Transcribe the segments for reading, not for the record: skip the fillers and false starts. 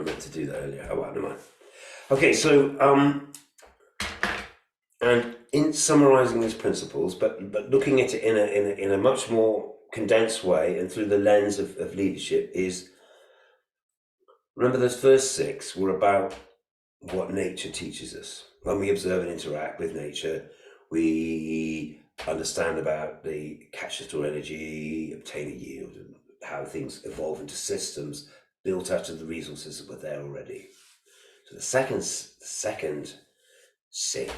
meant to do that earlier. Oh, well, never mind. Okay, so and in summarising these principles, but looking at it in a much more condensed way and through the lens of leadership, is remember those first 6 were about what nature teaches us. When we observe and interact with nature, we understand about the catch and store energy, obtain a yield, and how things evolve into systems built out of the resources that were there already. So the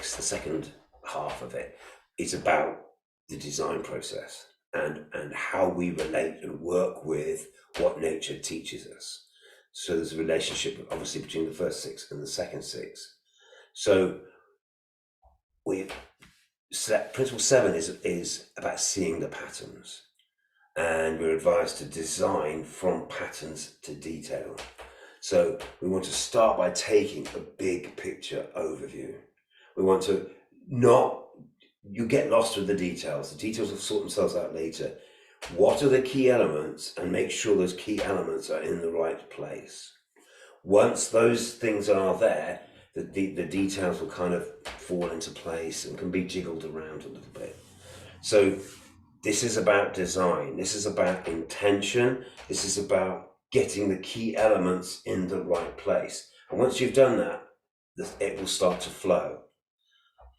second half of it is about the design process and how we relate and work with what nature teaches us. So there's a relationship, obviously, between the first 6 and the second 6. So principle 7 is about seeing the patterns, and we're advised to design from patterns to detail. So we want to start by taking a big picture overview. We want to you get lost with the details. The details will sort themselves out later. What are the key elements, and make sure those key elements are in the right place. Once those things are there, the details will kind of fall into place and can be jiggled around a little bit. So this is about design. This is about intention. This is about getting the key elements in the right place. And once you've done that, it will start to flow.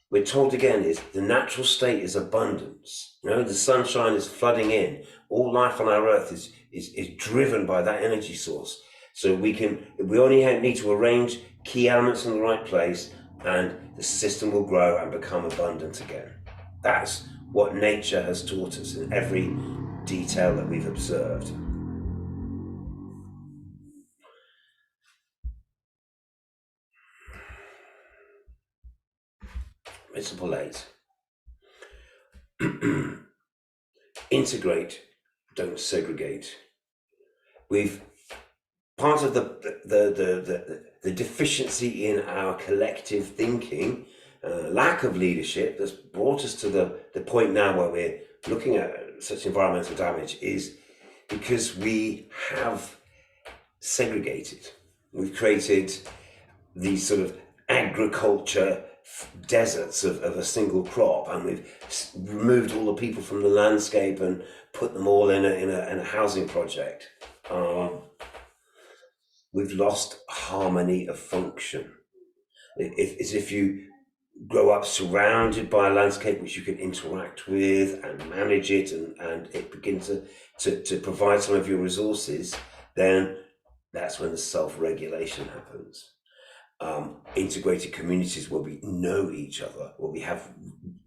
We're told again is the natural state is abundance. The sunshine is flooding in. All life on our earth is driven by that energy source. So we only need to arrange key elements in the right place, and the system will grow and become abundant again. That's what nature has taught us in every detail that we've observed. Principle 8. Integrate, don't segregate. Part of the deficiency in our collective thinking, lack of leadership that's brought us to the point now where we're looking at such environmental damage, is because we have segregated. We've created these sort of agriculture deserts of a single crop, and we've removed all the people from the landscape and put them all in a housing project. We've lost harmony of function. It's if you grow up surrounded by a landscape which you can interact with and manage it, and it begins to provide some of your resources, then that's when the self-regulation happens. Integrated communities where we know each other, where we have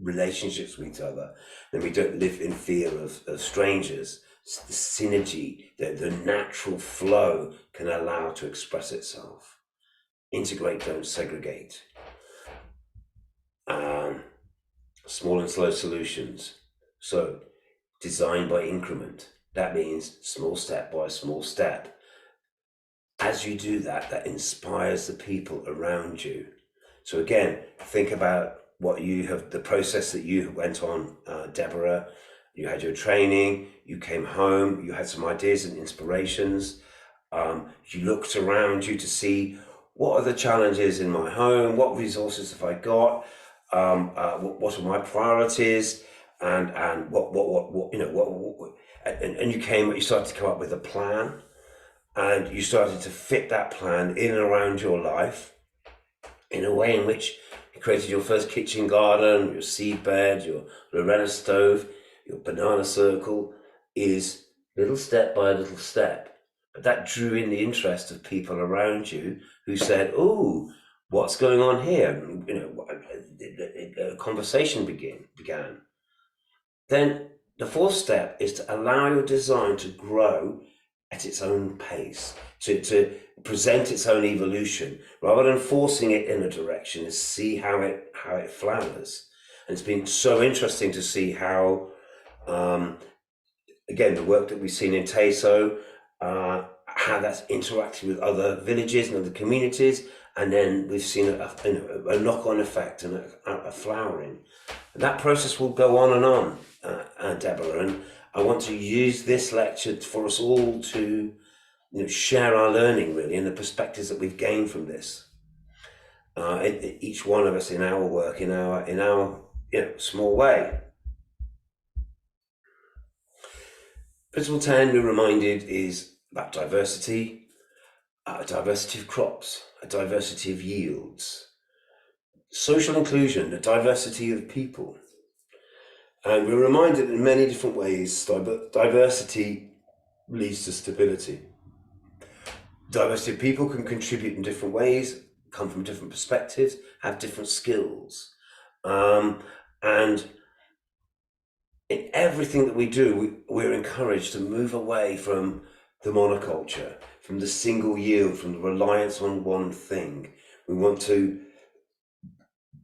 relationships with each other, then we don't live in fear of strangers. The synergy, the natural flow can allow to express itself. Integrate, don't segregate. Small and slow solutions. So design by increment. That means small step by small step. As you do that, that inspires the people around you. So again, think about the process that you went on, Deborah. You had your training, you came home, you had some ideas and inspirations. You looked around you to see, what are the challenges in my home? What resources have I got? What are my priorities? And you started to come up with a plan, and you started to fit that plan in and around your life in a way in which you created your first kitchen garden, your seed bed, your Lorena stove, your banana circle, is little step by little step. But that drew in the interest of people around you who said, "Oh, what's going on here?" A conversation began. Then the fourth step is to allow your design to grow at its own pace, to present its own evolution, rather than forcing it in a direction, is see how it flowers. And it's been so interesting to see how, again, the work that we've seen in Teso, how that's interacted with other villages and other communities, and then we've seen a knock-on effect and a flowering. And that process will go on and on, Deborah, and I want to use this lecture for us all to share our learning really and the perspectives that we've gained from this. Each one of us in our work, in our small way. Principle 10, we're reminded, is about diversity, a diversity of crops, a diversity of yields, social inclusion, a diversity of people. And we're reminded in many different ways, diversity leads to stability. Diversity of people can contribute in different ways, come from different perspectives, have different skills. And in everything that we do, we're encouraged to move away from the monoculture, from the single yield, from the reliance on one thing. We want to,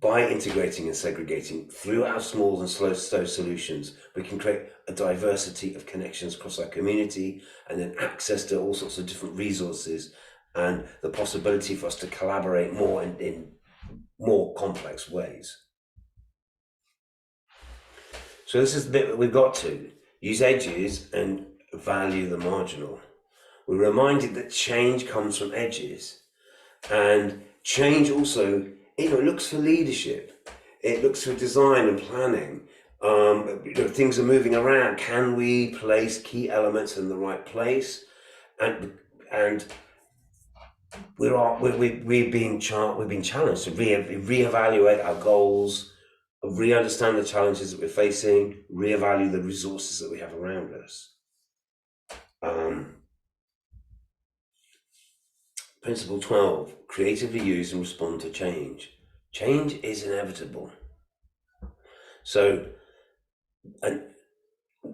by integrating and segregating through our small and slow solutions, we can create a diversity of connections across our community, and then access to all sorts of different resources, and the possibility for us to collaborate more in more complex ways. So this is the bit that we've got to use edges and value the marginal. We're reminded that change comes from edges, and change also, it looks for leadership. It looks for design and planning. Things are moving around. Can we place key elements in the right place? And we've been challenged to reevaluate our goals, re-understand the challenges that we're facing, reevaluate the resources that we have around us. Principle 12, creatively use and respond to change. Change is inevitable. So, and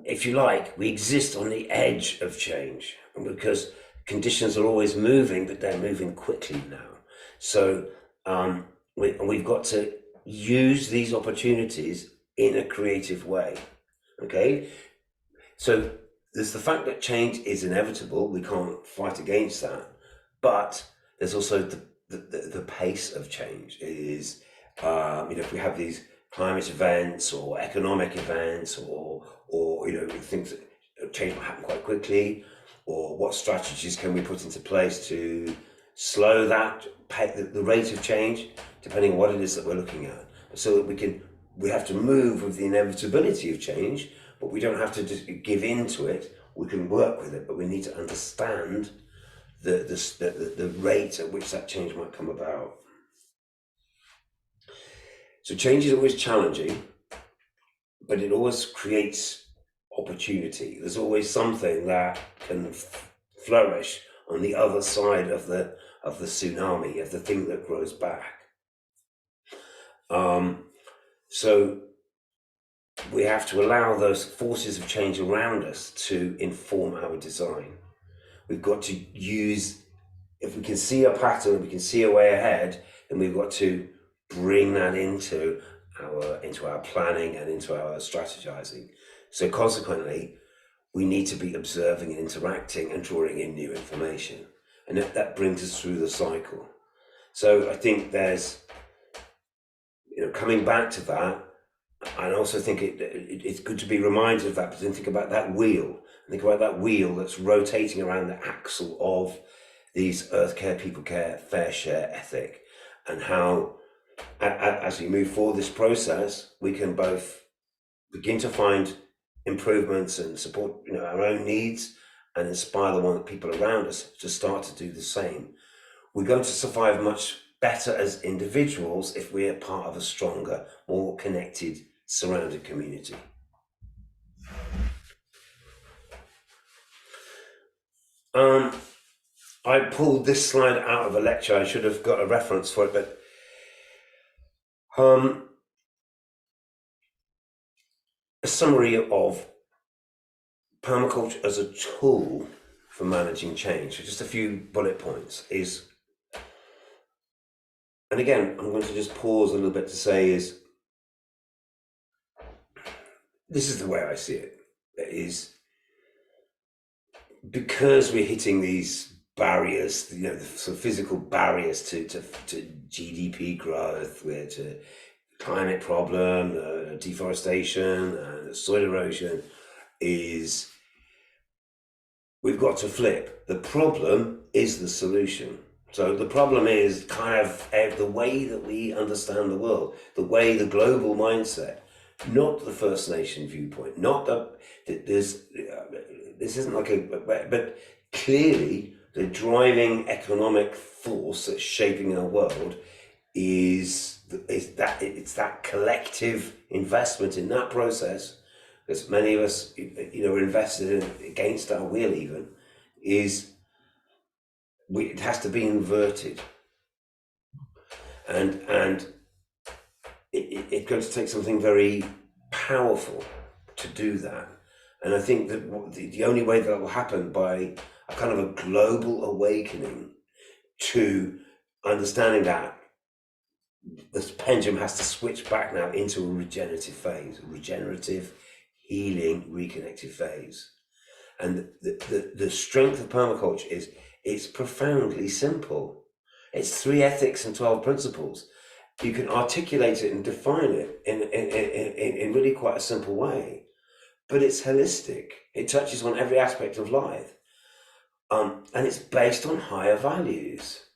if you like, we exist on the edge of change, because conditions are always moving, but they're moving quickly now. So we've got to use these opportunities in a creative way. Okay, so there's the fact that change is inevitable. We can't fight against that, but there's also the pace of change. It is if we have these climate events or economic events, or things that change will happen quite quickly, or what strategies can we put into place to slow that the rate of change, depending on what it is that we're looking at, so that we have to move with the inevitability of change, but we don't have to just give in to it. We can work with it, but we need to understand the rate at which that change might come about. So change is always challenging, but it always creates opportunity. There's always something that can flourish on the other side of the tsunami, of the thing that grows back. So we have to allow those forces of change around us to inform our design. We've got to use, if we can see a pattern, we can see a way ahead, then we've got to bring that into our planning and into our strategizing. So consequently, we need to be observing and interacting and drawing in new information, and that brings us through the cycle. So I think there's, coming back to that, I also think it's good to be reminded of that, but then think about that wheel. Think about that wheel that's rotating around the axle of these earth care, people care, fair share ethic, and how, as we move forward this process, we can both begin to find improvements and support our own needs, and inspire the people around us to start to do the same. We're going to survive much better as individuals if we're part of a stronger, more connected, surrounded community. I pulled this slide out of a lecture. I should have got a reference for it, but a summary of permaculture as a tool for managing change. So just a few bullet points is, and again, I'm going to just pause a little bit to say is, this is the way I see it, is because we're hitting these barriers, the sort of physical barriers to GDP growth, to climate problem, deforestation, and soil erosion, is we've got to flip. The problem is the solution. So the problem is kind of the way that we understand the world, the way the global mindset, not the First Nation viewpoint, not this isn't like but clearly the driving economic force that's shaping our world is that collective investment in that process, because many of us, are invested in against our will even, it has to be inverted, and it's going to take something very powerful to do that. And I think that the only way that will happen by a kind of a global awakening to understanding that this pendulum has to switch back now into a regenerative phase, a regenerative, healing, reconnective phase. And the strength of permaculture is it's profoundly simple. It's 3 ethics and 12 principles. You can articulate it and define it in really quite a simple way, but it's holistic. It touches on every aspect of life, and it's based on higher values.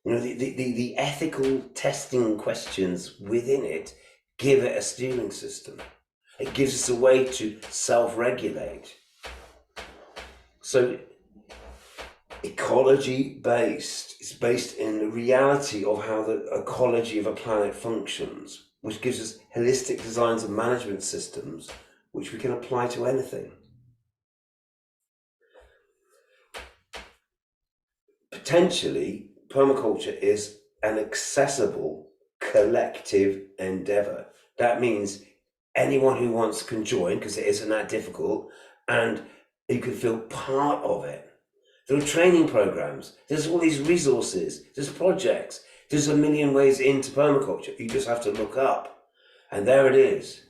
The ethical testing questions within it give it a steering system. It gives us a way to self-regulate. So ecology based is based in the reality of how the ecology of a planet functions, which gives us holistic designs and management systems which we can apply to anything. Potentially, permaculture is an accessible collective endeavor. That means anyone who wants can join, because it isn't that difficult, and you can feel part of it. There are training programs, there's all these resources, there's projects, there's a million ways into permaculture. You just have to look up, and there it is.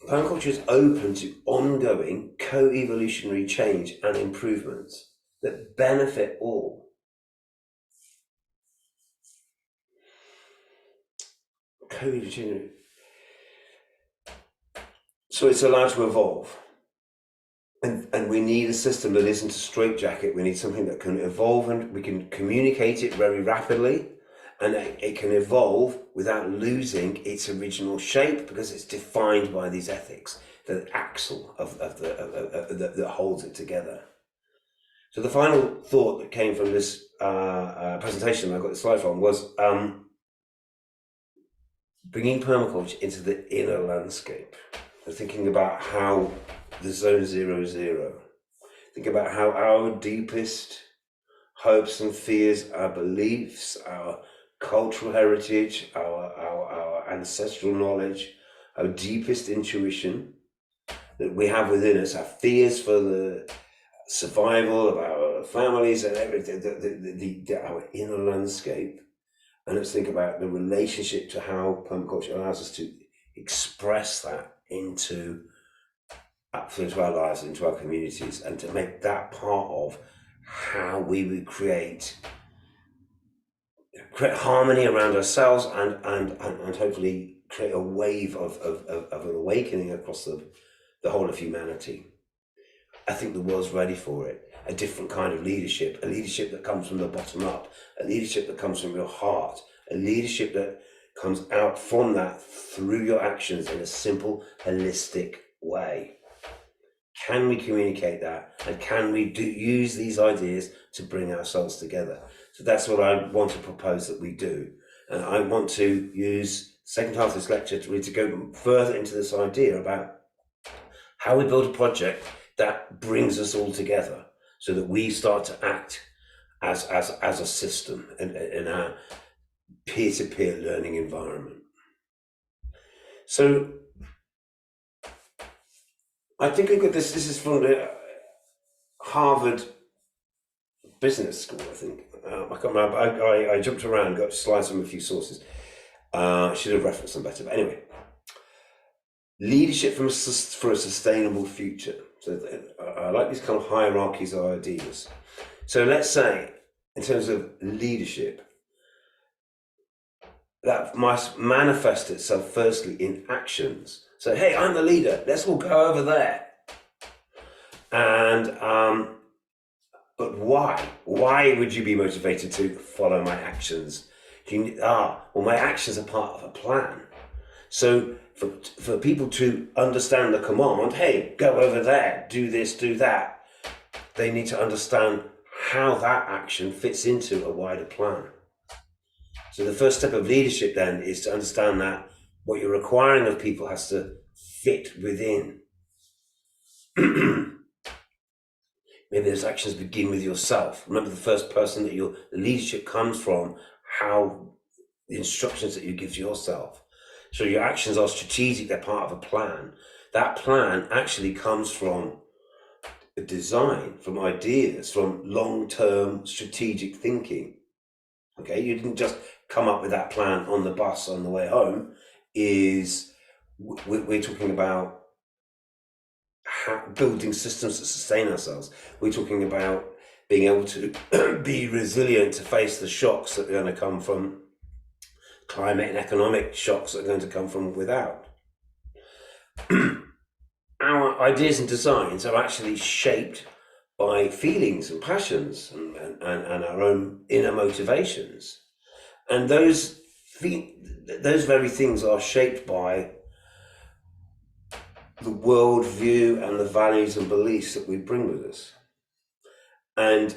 Permaculture is open to ongoing co-evolutionary change and improvements that benefit all. Co-evolutionary. So it's allowed to evolve. And we need a system that isn't a straitjacket. We need something that can evolve, and we can communicate it very rapidly, and it can evolve without losing its original shape, because it's defined by these ethics, the axle that holds it together. So the final thought that came from this presentation I got the slide from was bringing permaculture into the inner landscape. So thinking about how the zone 00. Think about how our deepest hopes and fears, our beliefs, our cultural heritage, our ancestral knowledge, our deepest intuition that we have within us, our fears for the survival of our families and everything, our inner landscape. And let's think about the relationship to how permaculture allows us to express that into our lives, into our communities, and to make that part of how we would create harmony around ourselves, and hopefully create a wave of an awakening across the whole of humanity. I think the world's ready for it. A different kind of leadership, a leadership that comes from the bottom up, a leadership that comes from your heart, a leadership that comes out from that through your actions in a simple, holistic way. Can we communicate that, and can we use these ideas to bring ourselves together? So that's what I want to propose that we do. And I want to use the second half of this lecture to really go further into this idea about how we build a project that brings us all together, so that we start to act as a system in our peer-to-peer learning environment. So I think I've got this. This is from the Harvard Business School, I think. I can't remember. I jumped around, got slides from a few sources. Should have referenced them better. But anyway, leadership for a sustainable future. So I like these kind of hierarchies of ideas. So let's say, in terms of leadership, that must manifest itself firstly in actions. So, hey, I'm the leader. Let's all go over there. And but why? Why would you be motivated to follow my actions? Well, my actions are part of a plan. So for people to understand the command, hey, go over there, do this, do that, they need to understand how that action fits into a wider plan. So the first step of leadership then is to understand that what you're requiring of people has to fit within. Maybe those actions begin with yourself. Remember, the first person that your leadership comes from, how the instructions that you give to yourself. So your actions are strategic, they're part of a plan. That plan actually comes from a design, from ideas, from long-term strategic thinking. Okay, you didn't just come up with that plan on the bus on the way home. We're talking about building systems that sustain ourselves. We're talking about being able to be resilient to face the shocks that are going to come from climate and economic shocks that are going to come from without. Our ideas and designs are actually shaped by feelings and passions and our own inner motivations. And those very things are shaped by the worldview and the values and beliefs that we bring with us. And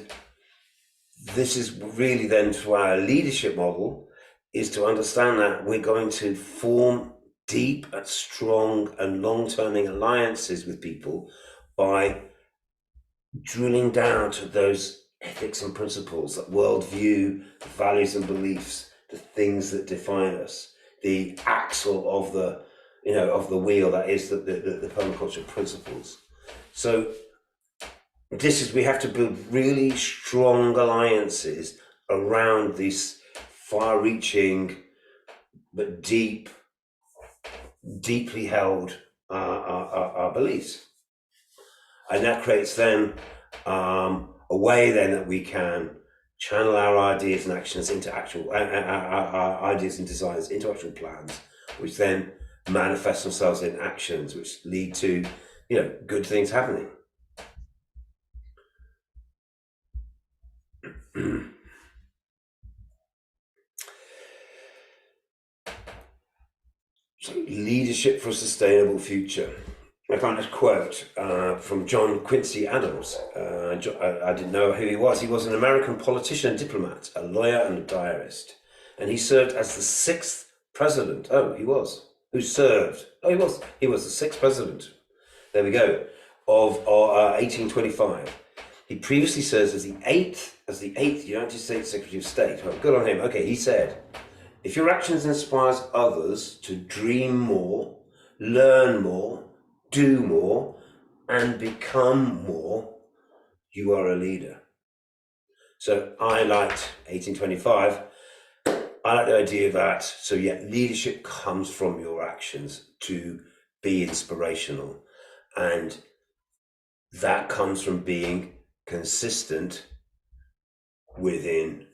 this is really then to our leadership model, is to understand that we're going to form deep and strong and long-term alliances with people by drilling down to those ethics and principles, that worldview, the values and beliefs, the things that define us, the axle of the wheel that is the permaculture principles. So we have to build really strong alliances around these far-reaching but deeply held our beliefs, and that creates then a way then that we can channel our ideas and actions into our ideas and desires into actual plans, which then manifest themselves in actions which lead to good things happening. So, leadership for a sustainable future. I found this quote from John Quincy Adams. I didn't know who he was. He was an American politician and diplomat, a lawyer and a diarist. And he served as the sixth president. He was the sixth president. There we go, of 1825. He previously served as the eighth United States Secretary of State. Well, good on him. Okay, he said, if your actions inspires others to dream more, learn more, do more, and become more, you are a leader. So I liked 1825. I like the idea of that. So leadership comes from your actions to be inspirational. And that comes from being consistent within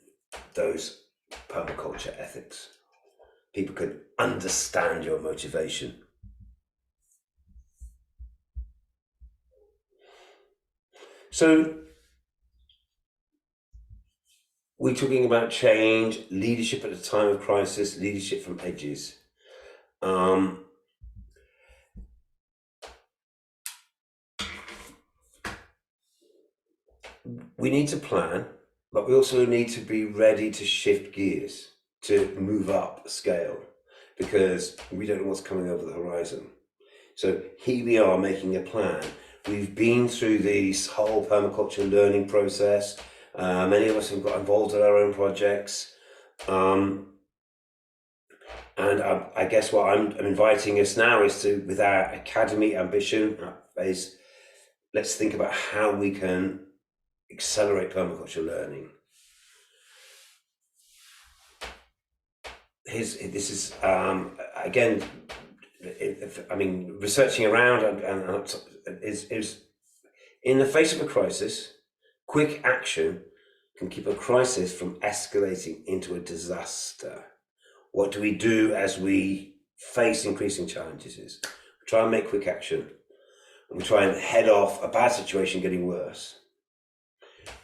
those permaculture ethics. People can understand your motivation. So we're talking about change, leadership at a time of crisis, leadership from edges. We need to plan, but we also need to be ready to shift gears, to move up a scale, because we don't know what's coming over the horizon. So here we are making a plan. We've been through this whole permaculture learning process. Many of us have got involved in our own projects. And I guess what I'm inviting us now is to, with our academy ambition, is let's think about how we can accelerate permaculture learning. This is again, researching around and is in the face of a crisis, quick action can keep a crisis from escalating into a disaster. What do we do as we face increasing challenges? Try and make quick action. and we try and head off a bad situation getting worse.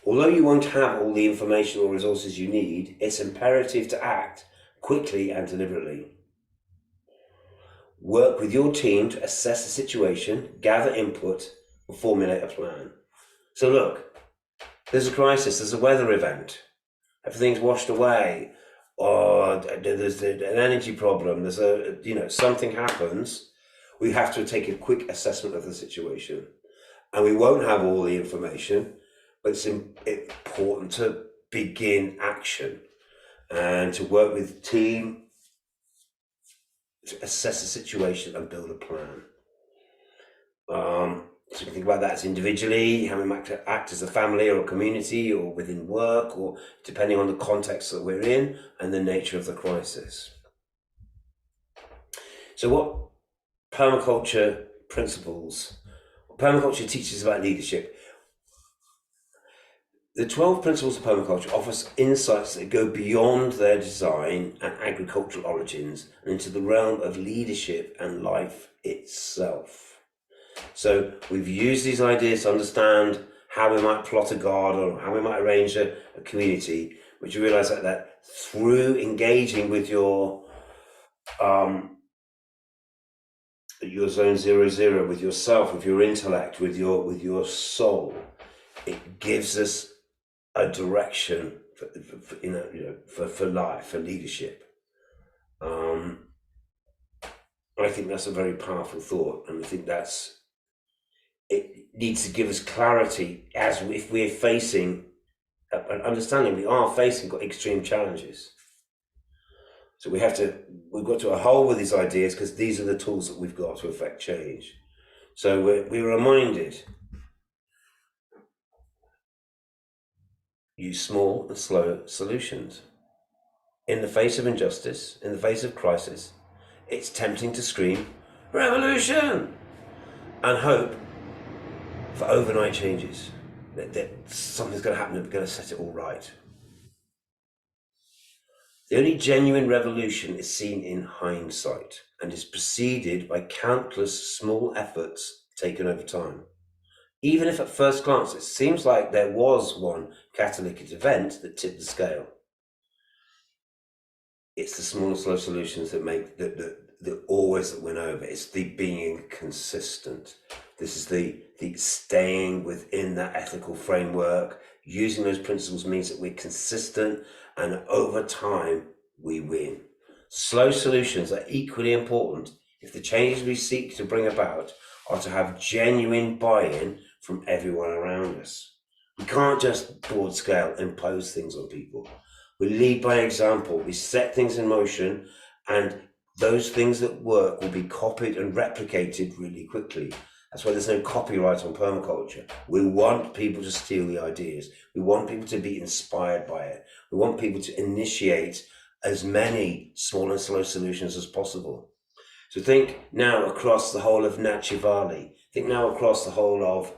Although you won't have all the information or resources you need, it's imperative to act quickly and deliberately. Work with your team to assess the situation, gather input, and formulate a plan. So look, there's a crisis, there's a weather event, everything's washed away, or there's an energy problem, there's something happens. We have to take a quick assessment of the situation, and we won't have all the information, but it's important to begin action and to work with the team to assess the situation and build a plan. So you can think about that as individually, how we might act as a family or a community or within work, or depending on the context that we're in and the nature of the crisis. So what permaculture teaches about leadership. The 12 principles of permaculture offers insights that go beyond their design and agricultural origins and into the realm of leadership and life itself. So we've used these ideas to understand how we might plot a garden or how we might arrange a community, but you realize that through engaging with your zone 0, with yourself, with your intellect, with your soul, it gives us a direction for life, for leadership. I think that's a very powerful thought, and I think it needs to give us clarity as if we're facing an understanding we are facing extreme challenges. So we've got to a hole with these ideas because these are the tools that we've got to affect change. So we're reminded, use small and slow solutions. In the face of injustice, in the face of crisis, it's tempting to scream, revolution, and hope for overnight changes, that something's going to happen and we're going to set it all right. The only genuine revolution is seen in hindsight and is preceded by countless small efforts taken over time. Even if at first glance it seems like there was one catalytic event that tipped the scale, it's the small and slow solutions that make that always that win over. It's the being consistent. This is the staying within that ethical framework. Using those principles means that we're consistent, and over time we win. Slow solutions are equally important if the changes we seek to bring about are to have genuine buy-in from everyone around us. We can't just broad scale impose things on people. We lead by example. We set things in motion, and those things that work will be copied and replicated really quickly. That's why there's no copyright on permaculture. We want people to steal the ideas. We want people to be inspired by it. We want people to initiate as many small and slow solutions as possible. So think now across the whole of Nachi Valley. Think now across the whole of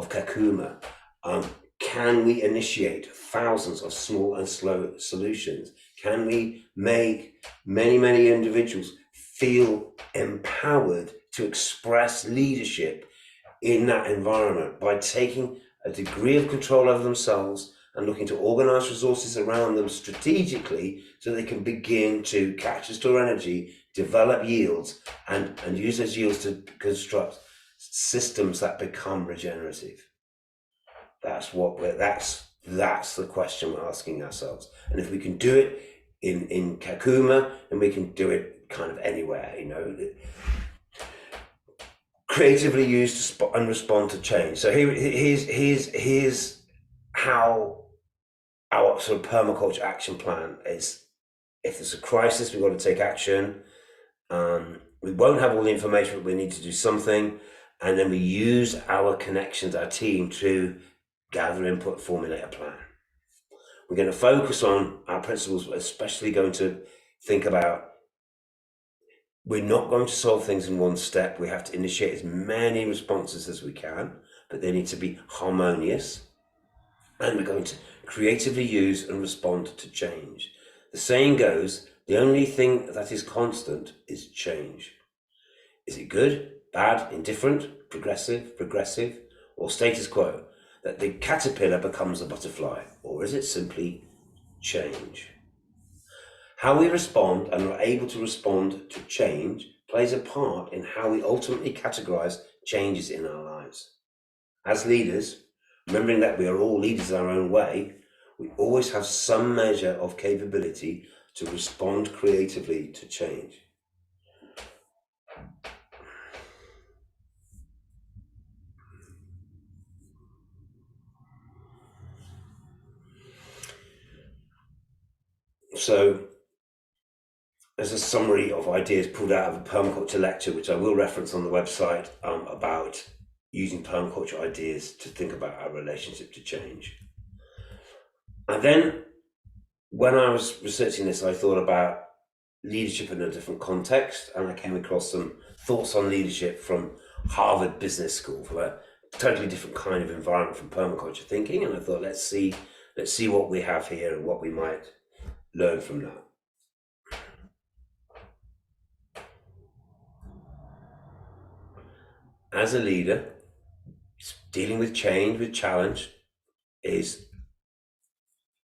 Kakuma. Can we initiate thousands of small and slow solutions? Can we make many individuals feel empowered to express leadership in that environment by taking a degree of control over themselves and looking to organize resources around them strategically so they can begin to capture, store energy, develop yields, and use those yields to construct systems that become regenerative? That's the question we're asking ourselves. And if we can do it in Kakuma, then we can do it kind of anywhere, creatively used and respond to change. So here's how our sort of permaculture action plan is. If there's a crisis, we've got to take action. We won't have all the information, but we need to do something. And then we use our connections, our team, to gather input, formulate a plan. We're going to focus on our principles, especially going to think about, we're not going to solve things in one step. We have to initiate as many responses as we can, but they need to be harmonious. And we're going to creatively use and respond to change. The saying goes, the only thing that is constant is change. Is it good, bad, indifferent, progressive, or status quo, that the caterpillar becomes a butterfly, or is it simply change? How we respond and are able to respond to change plays a part in how we ultimately categorize changes in our lives. As leaders, remembering that we are all leaders in our own way, we always have some measure of capability to respond creatively to change. So, as a summary of ideas pulled out of a permaculture lecture, which I will reference on the website, about using permaculture ideas to think about our relationship to change. And then, when I was researching this, I thought about leadership in a different context, and I came across some thoughts on leadership from Harvard Business School, from a totally different kind of environment from permaculture thinking. And I thought, let's see what we have here and what we might learn from that. As a leader, dealing with change, with challenge, is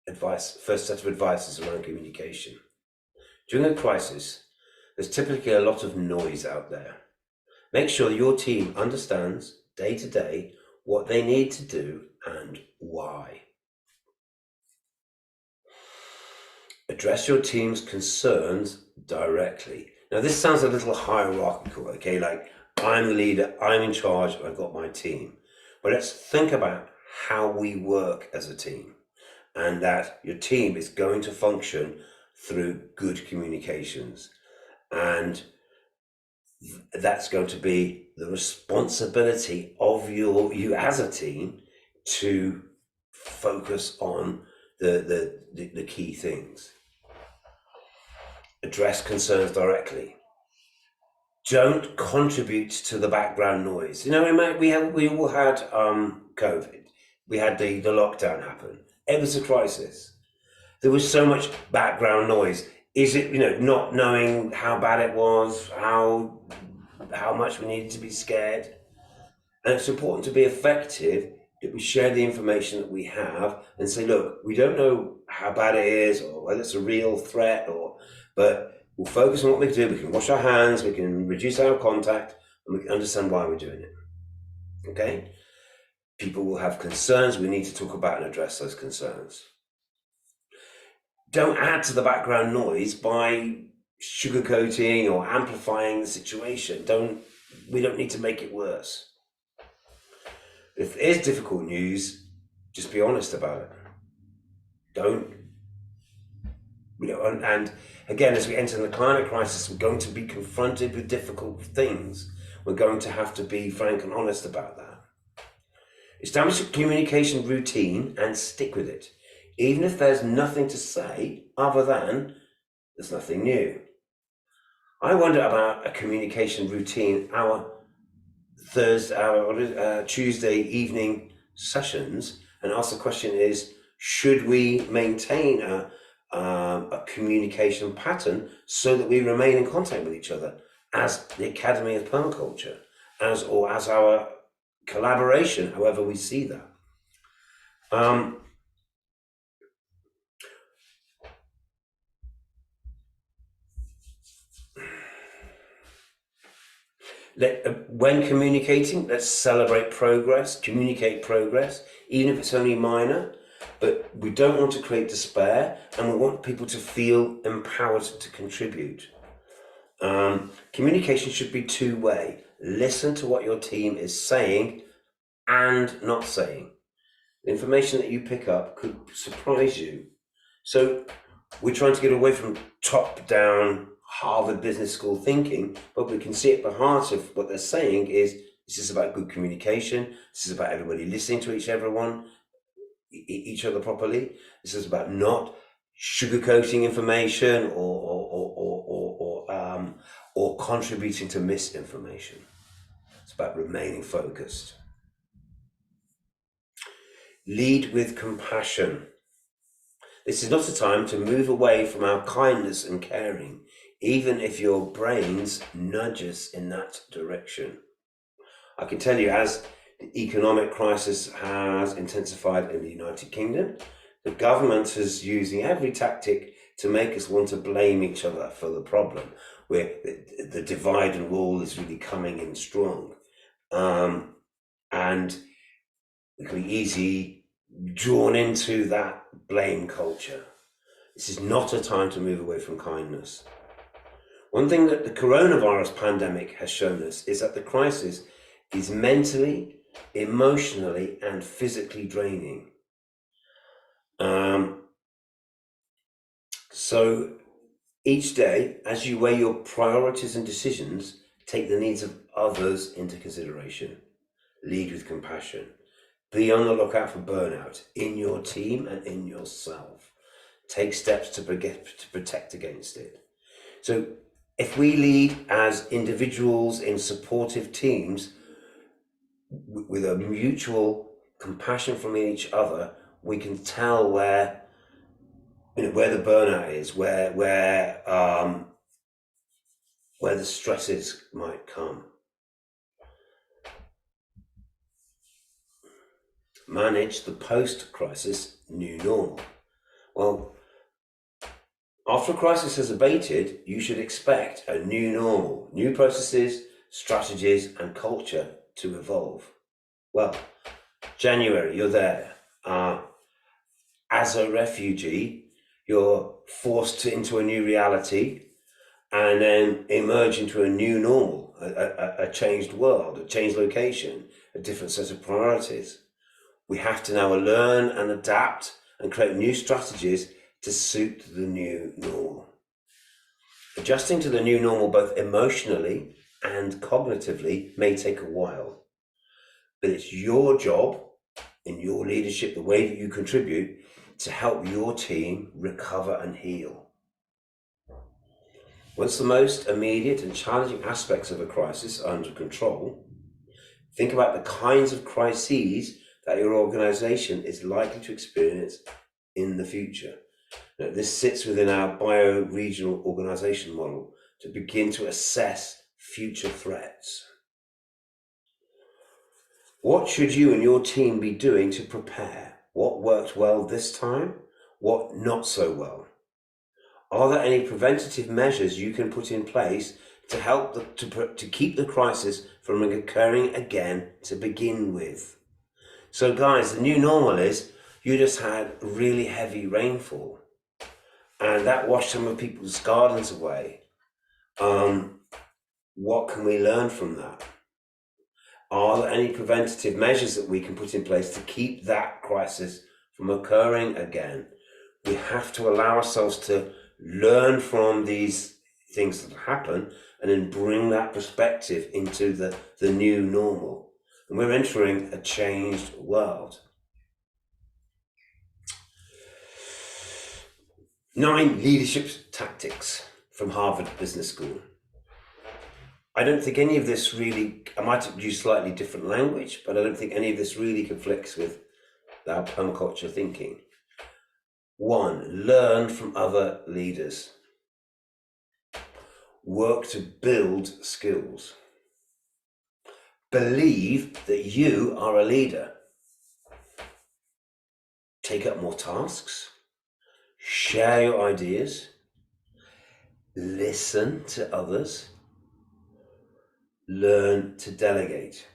advice. First set of advice is around communication. During a crisis, there's typically a lot of noise out there. Make sure your team understands day to day what they need to do and why. Address your team's concerns directly. Now, this sounds a little hierarchical, okay? Like, I'm the leader, I'm in charge, I've got my team. But let's think about how we work as a team, and that your team is going to function through good communications. And that's going to be the responsibility of you as a team to focus on the key things. Address concerns directly. Don't contribute to the background noise. You know, we all had COVID. We had the lockdown happen. It was a crisis. There was so much background noise. Is it, not knowing how bad it was, how much we needed to be scared? And it's important to be effective that we share the information that we have and say, look, we don't know how bad it is or whether it's a real threat, but we'll focus on what we can do. We can wash our hands, we can reduce our contact, and we can understand why we're doing it. Okay? People will have concerns. We need to talk about and address those concerns. Don't add to the background noise by sugarcoating or amplifying the situation. We don't need to make it worse. If there's difficult news, just be honest about it. And again, as we enter the climate crisis, we're going to be confronted with difficult things. We're going to have to be frank and honest about that. Establish a communication routine and stick with it, even if there's nothing to say other than there's nothing new. I wonder about a communication routine, our Tuesday evening sessions, and ask the question is, should we maintain a communication pattern so that we remain in contact with each other as the Academy of Permaculture, as our collaboration, however we see that. When communicating, let's celebrate progress, communicate progress, even if it's only minor, but we don't want to create despair, and we want people to feel empowered to contribute. Communication should be two-way. Listen to what your team is saying and not saying. The information that you pick up could surprise you. So we're trying to get away from top-down Harvard Business School thinking, but we can see at the heart of what they're saying is this is about good communication. This is about everybody listening to each other properly. This is about not sugarcoating information or contributing to misinformation. It's about remaining focused. Lead with compassion. This is not a time to move away from our kindness and caring, even if your brains nudge us in that direction. I can tell you, as the economic crisis has intensified in the United Kingdom, the government is using every tactic to make us want to blame each other for the problem, where the divide and rule is really coming in strong. And it can be easy drawn into that blame culture. This is not a time to move away from kindness. One thing that the coronavirus pandemic has shown us is that the crisis is mentally, emotionally, and physically draining. So each day, as you weigh your priorities and decisions, take the needs of others into consideration. Lead with compassion. Be on the lookout for burnout in your team and in yourself. Take steps to protect against it. So if we lead as individuals in supportive teams with a mutual compassion from each other, we can tell where the burnout is, where the stresses might come. Manage the post-crisis new normal. Well, after a crisis has abated, you should expect a new normal, new processes, strategies, and culture to evolve. Well, January, you're there. As a refugee, you're forced into a new reality and then emerge into a new normal, a changed world, a changed location, a different set of priorities. We have to now learn and adapt and create new strategies to suit the new normal. Adjusting to the new normal, both emotionally and cognitively, may take a while, but it's your job in your leadership, the way that you contribute, to help your team recover and heal. Once the most immediate and challenging aspects of a crisis are under control, think about the kinds of crises that your organization is likely to experience in the future. Now, this sits within our bio-regional organization model to begin to assess future threats. What should you and your team be doing to prepare? What worked well this time? What not so well? Are there any preventative measures you can put in place to help to keep the crisis from occurring again to begin with? So guys, the new normal is you just had really heavy rainfall and that washed some of people's gardens away. What can we learn from that? Are there any preventative measures that we can put in place to keep that crisis from occurring again? We have to allow ourselves to learn from these things that happen and then bring that perspective into the new normal. And we're entering a changed world. 9 leadership tactics from Harvard Business School. I don't think any of this really, I might have used slightly different language, but I don't think any of this really conflicts with our permaculture thinking. 1, learn from other leaders. Work to build skills. Believe that you are a leader. Take up more tasks. Share your ideas. Listen to others. Learn to delegate.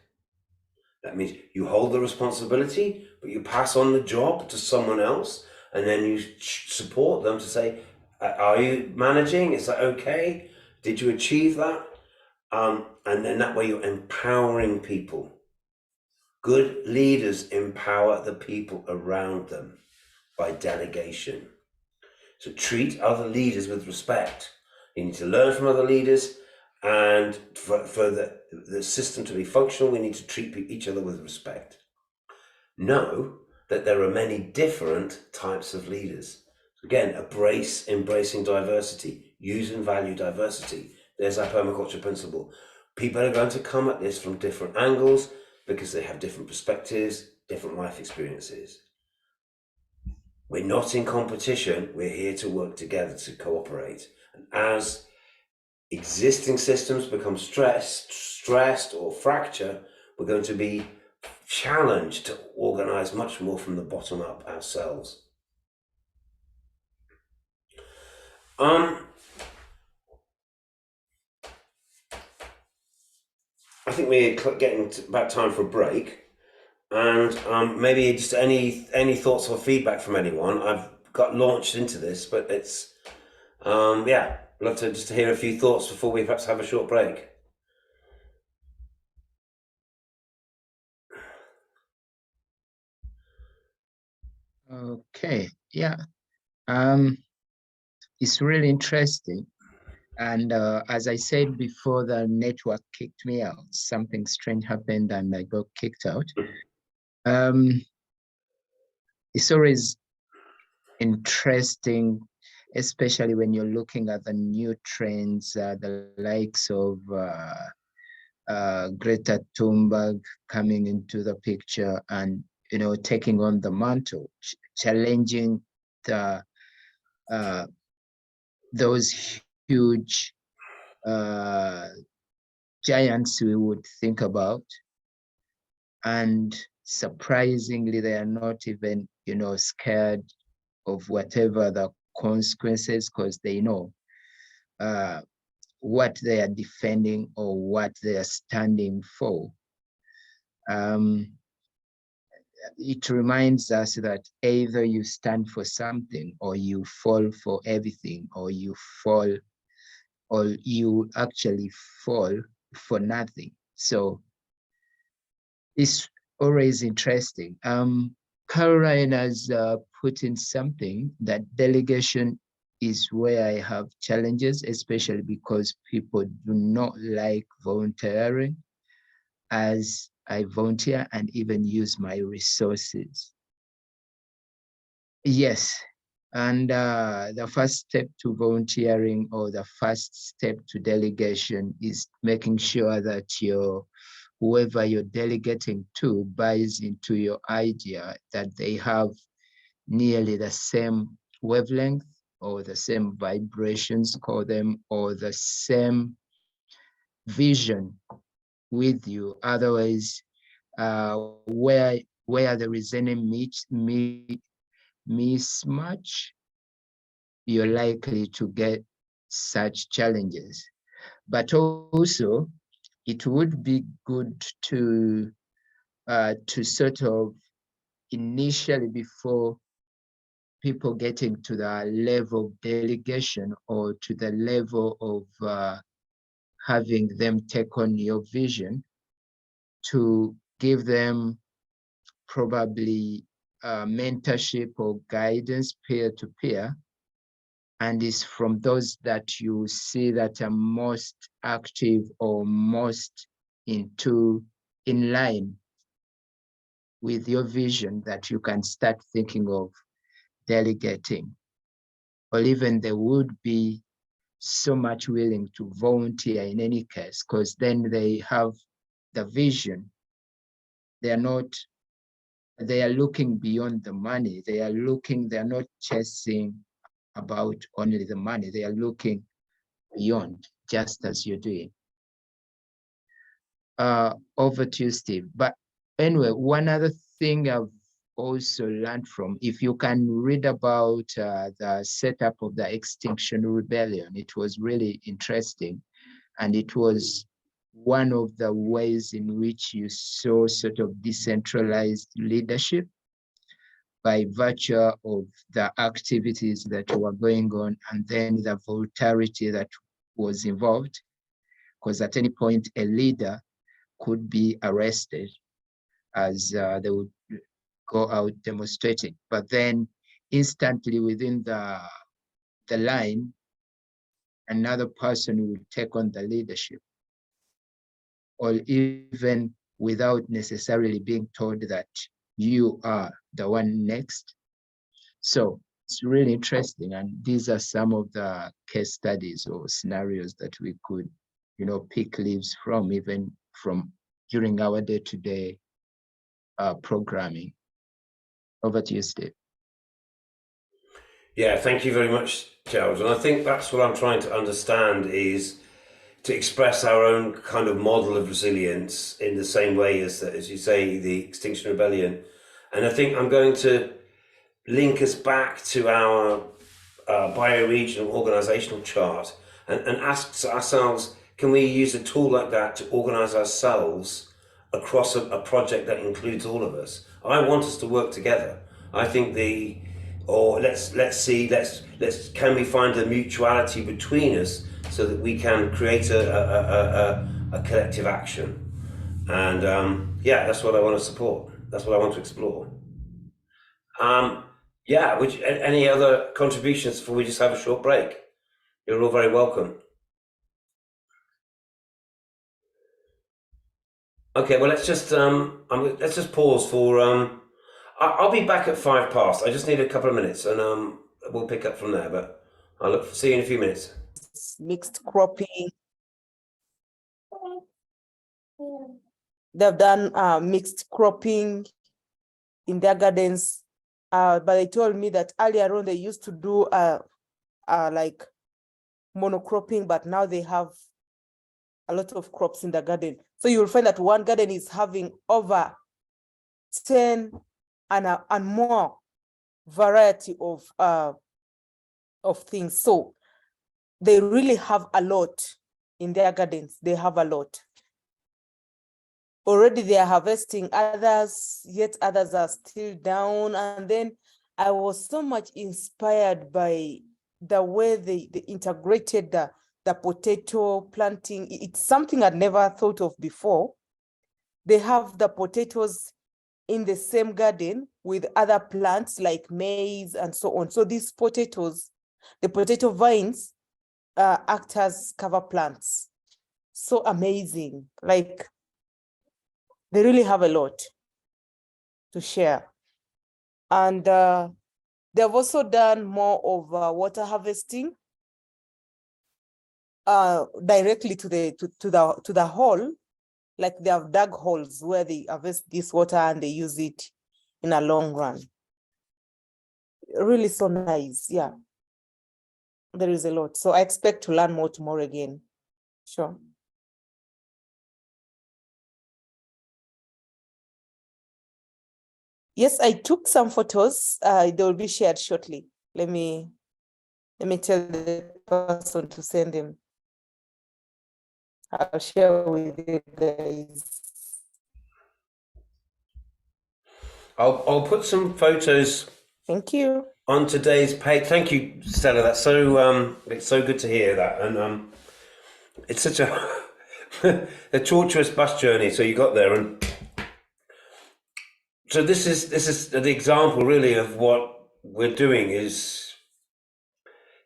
That means you hold the responsibility, but you pass on the job to someone else, and then you support them to say, are you managing? Is that okay? Did you achieve that? And then that way you're empowering people. Good leaders empower the people around them by delegation. So treat other leaders with respect. You need to learn from other leaders, and for the system to be functional, we need to treat each other with respect. Know that there are many different types of leaders. Again, embracing diversity, use and value diversity. There's our permaculture principle. People are going to come at this from different angles because they have different perspectives, different life experiences. We're not in competition, we're here to work together to cooperate. And as existing systems become stressed or fracture, we're going to be challenged to organize much more from the bottom up ourselves. I think we're getting to about time for a break, and maybe just any thoughts or feedback from anyone. I've got launched into this, but it's yeah, I'd love to just hear a few thoughts before we perhaps have a short break. Okay, yeah. It's really interesting. And as I said before, the network kicked me out. Something strange happened and I got kicked out. It's always interesting, especially when you're looking at the new trends, the likes of Greta Thunberg coming into the picture and, you know, taking on the mantle, challenging the those huge giants we would think about. And surprisingly, they are not even, you know, scared of whatever the consequences, because they know what they are defending or what they are standing for. It reminds us that either you stand for something or you fall for everything, or you fall, or you actually fall for nothing. So it's always interesting. Caroline has put in something that delegation is where I have challenges, especially because people do not like volunteering, as I volunteer and even use my resources. Yes, and the first step to volunteering, or the first step to delegation, is making sure that whoever you're delegating to buys into your idea, that they have nearly the same wavelength or the same vibrations, call them, or the same vision with you. Otherwise, where there is any mismatch, you're likely to get such challenges. But also, it would be good to sort of initially, before people getting to the level of delegation or to the level of having them take on your vision, to give them probably mentorship or guidance peer-to-peer. And it's from those that you see that are most active or most in line with your vision, that you can start thinking of delegating. Or even they would be so much willing to volunteer in any case, because then they have the vision. They are looking beyond the money. They're not chasing about only the money. They are looking beyond, just as you're doing. Over to you, Steve. But anyway, one other thing I've also learned from, if you can read about the setup of the Extinction Rebellion, it was really interesting. And it was one of the ways in which you saw sort of decentralized leadership by virtue of the activities that were going on, and then the volatility that was involved, because at any point a leader could be arrested as they would go out demonstrating. But then instantly within the line, another person would take on the leadership, or even without necessarily being told that you are the one next. So it's really interesting. And these are some of the case studies or scenarios that we could, you know, pick leaves from, even from during our day-to-day programming. Over to you, Steve. Yeah, thank you very much, Gerald. And I think that's what I'm trying to understand is, to express our own kind of model of resilience in the same way as you say, the Extinction Rebellion. And I think I'm going to link us back to our bioregional organizational chart and ask ourselves, can we use a tool like that to organize ourselves across a project that includes all of us? I want us to work together. I think can we find a mutuality between us so that we can create a collective action? And yeah, that's what I want to support. That's what I want to explore. Yeah, any other contributions before we just have a short break? You're all very welcome. Okay, well let's just pause for I'll be back at 5 past. I just need a couple of minutes and we'll pick up from there, but I'll see you in a few minutes. Mixed cropping. They've done mixed cropping in their gardens, but they told me that earlier on they used to do like monocropping, but now they have a lot of crops in the garden. So you'll find that one garden is having over 10 and more variety of things. So they really have a lot in their gardens. They have a lot. Already they are harvesting, yet others are still down. And then I was so much inspired by the way they integrated the potato planting. It's something I'd never thought of before. They have the potatoes in the same garden with other plants like maize and so on. So these potatoes, the potato vines, act as cover plants. So amazing. Like, they really have a lot to share. And they've also done more of water harvesting directly to the hole. Like, they have dug holes where they harvest this water and they use it in a long run. Really so nice. Yeah, there is a lot. So I expect to learn more tomorrow again. Sure. Yes, I took some photos. They will be shared shortly. Let me tell the person to send them. I'll share with you guys. I'll put some photos. Thank you. On today's page. Thank you, Stella. That's so it's so good to hear that, and it's such a tortuous bus journey. So you got there, and so this is the example really of what we're doing is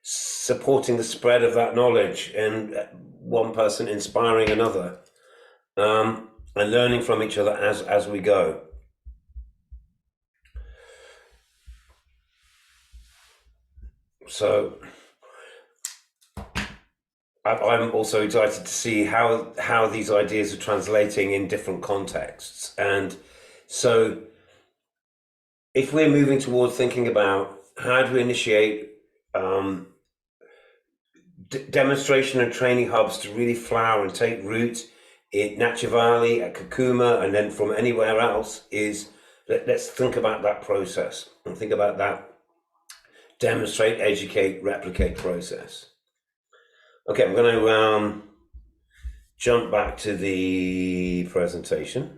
supporting the spread of that knowledge and one person inspiring another, and learning from each other as we go. So I'm also excited to see how these ideas are translating in different contexts. And so if we're moving towards thinking about how do we initiate demonstration and training hubs to really flower and take root in Nacha Valley, at Kakuma, and then from anywhere else, is let's think about that process and think about that demonstrate, educate, replicate process. Okay, I'm going to jump back to the presentation.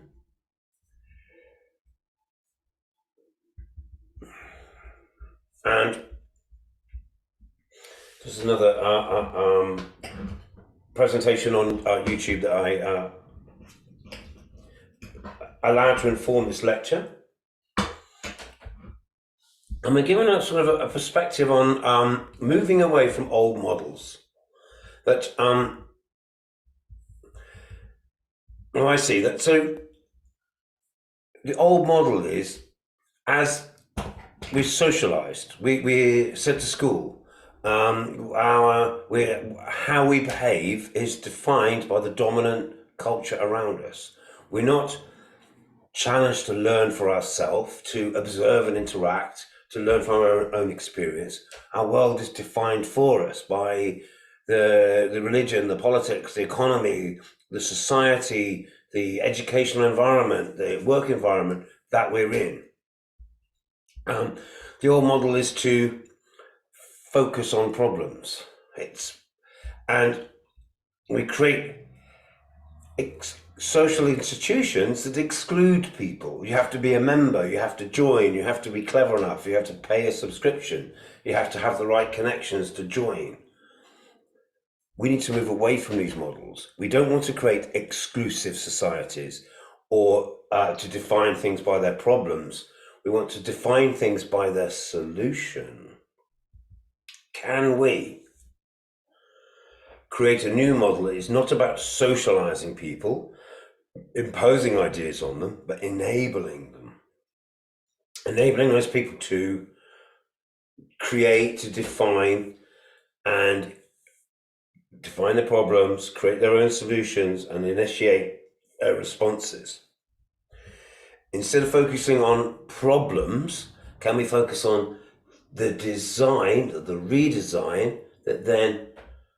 And this is another presentation on YouTube that I allowed to inform this lecture. And we're given a sort of a perspective on moving away from old models. That well, I see that. So the old model is, as we socialized, we sent to school. How we behave is defined by the dominant culture around us. We're not challenged to learn for ourselves, to observe and interact, to learn from our own experience. Our world is defined for us by the religion, the politics, the economy, the society, the educational environment, the work environment that we're in. The old model is to focus on problems. And we create social institutions that exclude people. You have to be a member, you have to join, you have to be clever enough, you have to pay a subscription, you have to have the right connections to join. We need to move away from these models. We don't want to create exclusive societies or to define things by their problems. We want to define things by their solution. Can we create a new model that is not about socializing people, imposing ideas on them, but enabling them? Enabling those people to create, to define, and define the problems, create their own solutions, and initiate responses. Instead of focusing on problems, can we focus on the design, the redesign that then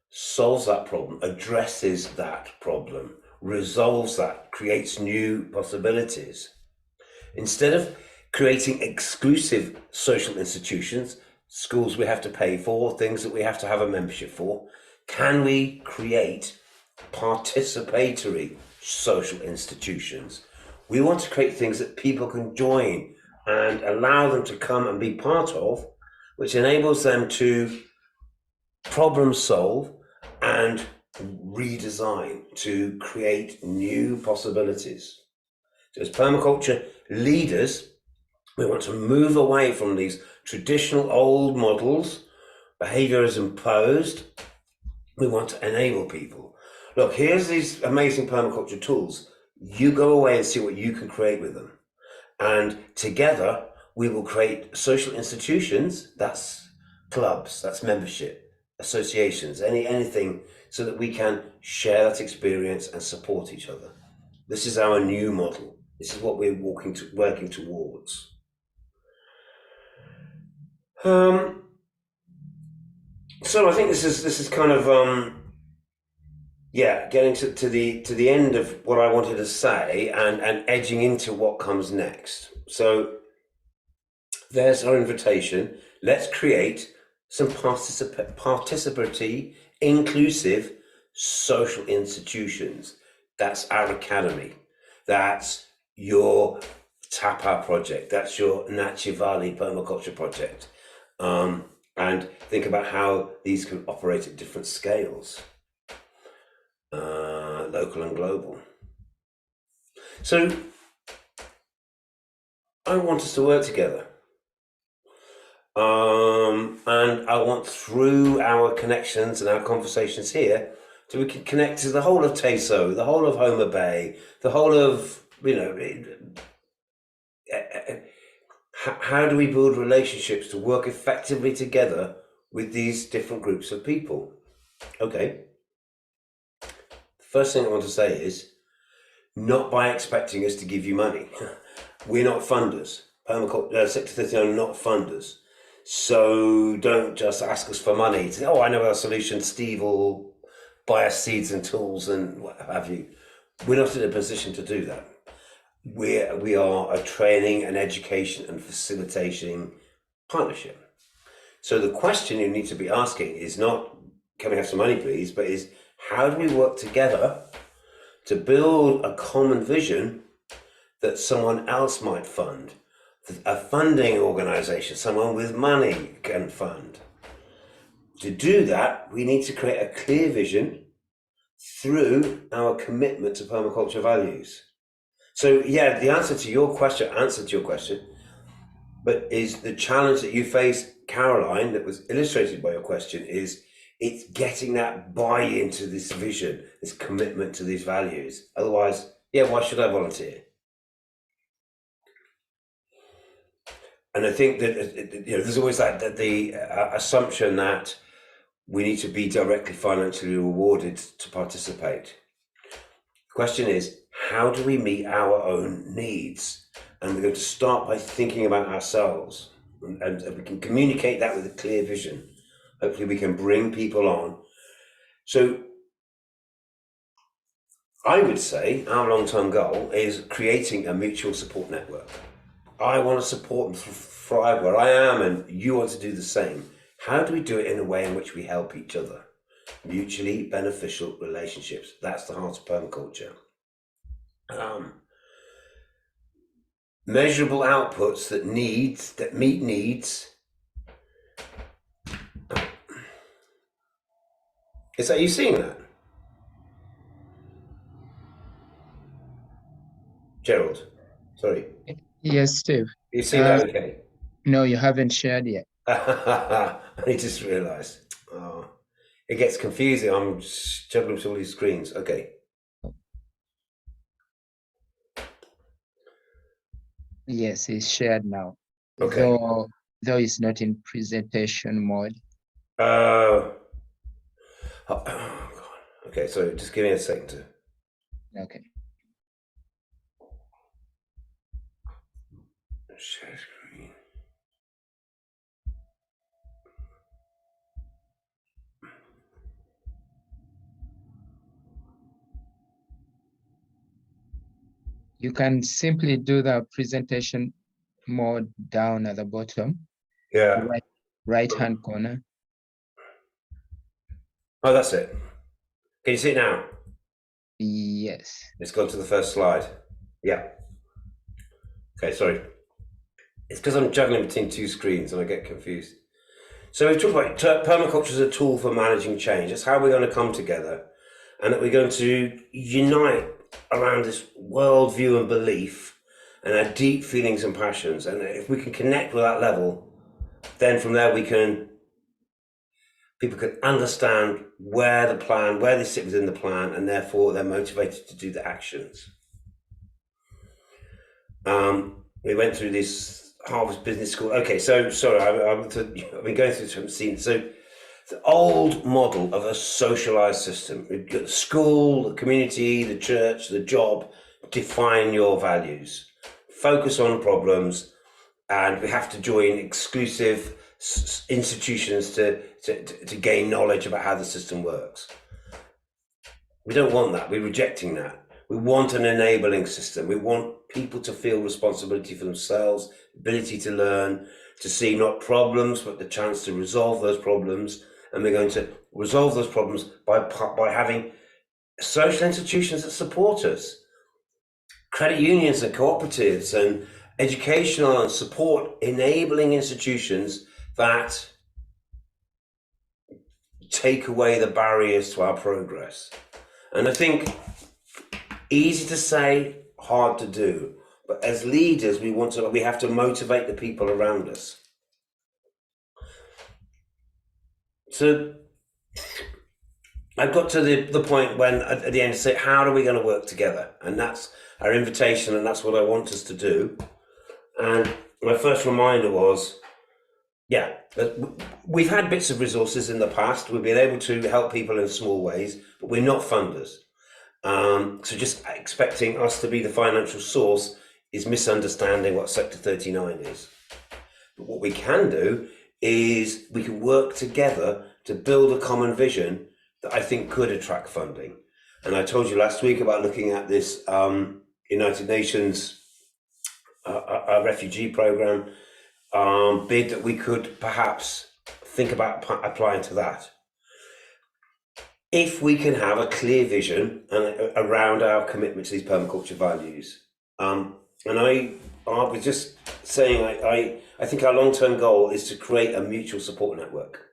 solves that problem, addresses that problem, resolves that, creates new possibilities? Instead of creating exclusive social institutions, schools we have to pay for, things that we have to have a membership for, can we create participatory social institutions? We want to create things that people can join and allow them to come and be part of, which enables them to problem solve and redesign, to create new possibilities. So as permaculture leaders, we want to move away from these traditional old models. Behavior is imposed. We want to enable people. Look, here's these amazing permaculture tools. You go away and see what you can create with them. And together, we will create social institutions, that's clubs, that's membership, associations, anything, so that we can share that experience and support each other. This is our new model. This is what we're working towards. So I think this is kind of getting to the end of what I wanted to say and edging into what comes next. So there's our invitation. Let's create some participatory, inclusive social institutions. That's our academy. That's your Tapa project. That's your Nachi Valley permaculture project. And think about how these can operate at different scales, local and global. So I want us to work together. And I want, through our connections and our conversations here, we can connect to the whole of Teso, the whole of Homer Bay, the whole of, how do we build relationships to work effectively together with these different groups of people? Okay. The first thing I want to say is, not by expecting us to give you money. We're not funders. Permaculture, Sector 39 are not funders. So don't just ask us for money. I know our solution, Steve will buy us seeds and tools and what have you. We're not in a position to do that. We are a training and education and facilitating partnership. So the question you need to be asking is not, can we have some money please, but is, how do we work together to build a common vision that someone else might fund? A funding organization, someone with money can fund. To do that, we need to create a clear vision through our commitment to permaculture values. So yeah, the answer to your question, but is the challenge that you face, Caroline, that was illustrated by your question, is it's getting that buy-in to this vision, this commitment to these values. Otherwise, why should I volunteer? And I think that there's always that the assumption that we need to be directly financially rewarded to participate. The question is, how do we meet our own needs? And we're going to start by thinking about ourselves, and we can communicate that with a clear vision. Hopefully we can bring people on So I would say our long-term goal is creating a mutual support network. I want to support and thrive where I am, and you want to do the same. How do we do it in a way in which we help each other? Mutually beneficial relationships. That's the heart of permaculture. Measurable outputs that meet needs. Are you seeing that? Gerald, sorry. Yes, Steve. You see that okay? No, you haven't shared yet. I just realized. Oh, it gets confusing. I'm juggling with all these screens. Okay. Yes, it's shared now. Okay. Though it's not in presentation mode. Oh, God. Okay, so just give me a second to. Okay. Share screen. You can simply do the presentation mode down at the bottom. Yeah. Right-hand corner. Oh, that's it. Can you see it now? Yes. Let's go to the first slide. Yeah. Okay, sorry. It's because I'm juggling between two screens and I get confused. So we've talked about permaculture as a tool for managing change. That's how we're going to come together, and that we're going to unite around this worldview and belief and our deep feelings and passions. And if we can connect with that level, then from there people can understand where they sit within the plan, and therefore they're motivated to do the actions. We went through this Harvard Business School. Okay, so sorry, I've been going through some scenes. So the old model of a socialized system, we've got the school, the community, the church, the job, define your values, focus on problems, and we have to join exclusive institutions to gain knowledge about how the system works. We don't want that. We're rejecting that. We want an enabling system. We want people to feel responsibility for themselves, ability to learn, to see not problems, but the chance to resolve those problems. And we're going to resolve those problems by having social institutions that support us. Credit unions and cooperatives and educational and support enabling institutions that take away the barriers to our progress. And I think easy to say, hard to do. But as leaders, we have to motivate the people around us. So I've got to the point when at the end to say, how are we going to work together? And that's our invitation, and that's what I want us to do. And my first reminder was, we've had bits of resources in the past. We've been able to help people in small ways, but we're not funders. So just expecting us to be the financial source is misunderstanding what Sector 39 is. But what we can do is we can work together to build a common vision that I think could attract funding. And I told you last week about looking at this United Nations refugee program bid that we could perhaps think about applying to that. If we can have a clear vision around our commitment to these permaculture values. And I was just saying, I think our long-term goal is to create a mutual support network.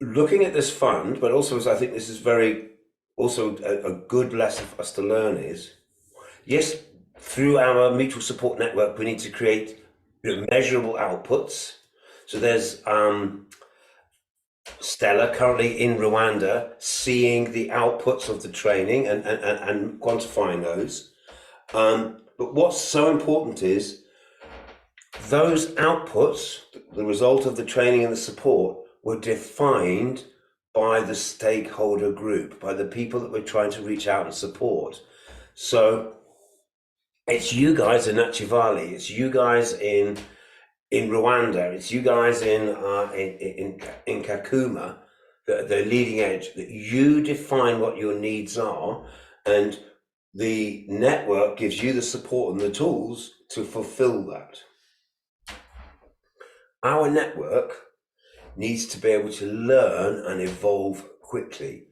Looking at this fund, but also as I think this is a good lesson for us to learn is, yes, through our mutual support network, we need to create measurable outputs. So there's Stella currently in Rwanda seeing the outputs of the training and quantifying those. But what's so important is those outputs, the result of the training and the support, were defined by the stakeholder group, by the people that we're trying to reach out and support. So it's you guys in Nachi Valley, it's you guys in in Rwanda, it's you guys in Kakuma, the leading edge, that you define what your needs are, and the network gives you the support and the tools to fulfill that. Our network needs to be able to learn and evolve quickly.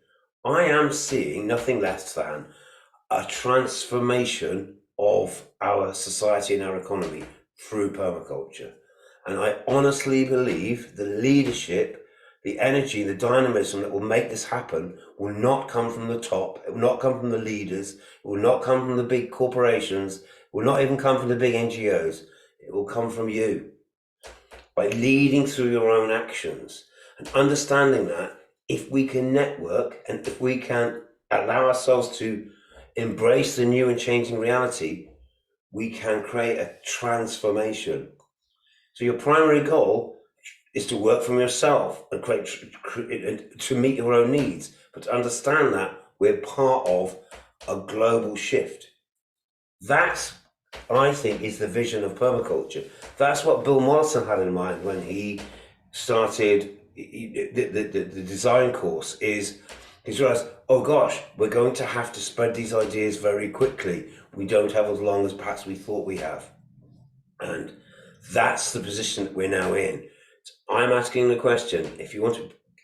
I am seeing nothing less than a transformation of our society and our economy through permaculture. And I honestly believe the leadership, the energy, the dynamism that will make this happen will not come from the top. It will not come from the leaders. It will not come from the big corporations. It will not even come from the big NGOs. It will come from you. By leading through your own actions and understanding that if we can network and if we can allow ourselves to embrace the new and changing reality, we can create a transformation. So your primary goal is to work from yourself and create to meet your own needs, but to understand that we're part of a global shift. That's, I think, is the vision of permaculture. That's what Bill Mollison had in mind when he started the design course. Is he's realized, oh gosh, we're going to have to spread these ideas very quickly. We don't have as long as perhaps we thought we have. And that's the position that we're now in. So I'm asking the question, if you want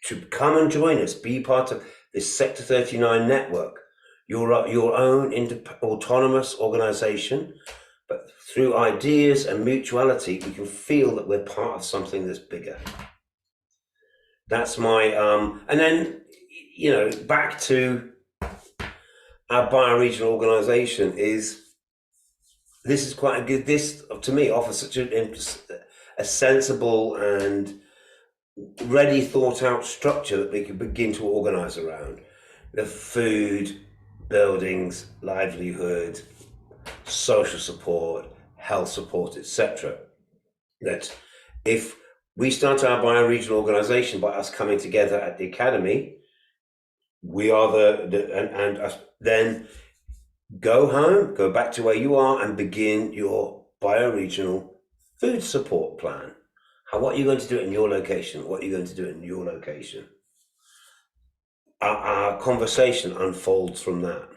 to come and join us, be part of this Sector 39 network, your own autonomous organization, but through ideas and mutuality, we can feel that we're part of something that's bigger. That's my, and then, you know, back to our bioregional organization is, this is quite a good, this to me offers such a sensible and ready thought out structure that we can begin to organize around. The food, buildings, livelihood, social support, health support, etc. That if we start our bioregional organization by us coming together at the academy, we are then go home, go back to where you are and begin your bioregional food support plan. What are you going to do in your location? What are you going to do in your location? Our conversation unfolds from that.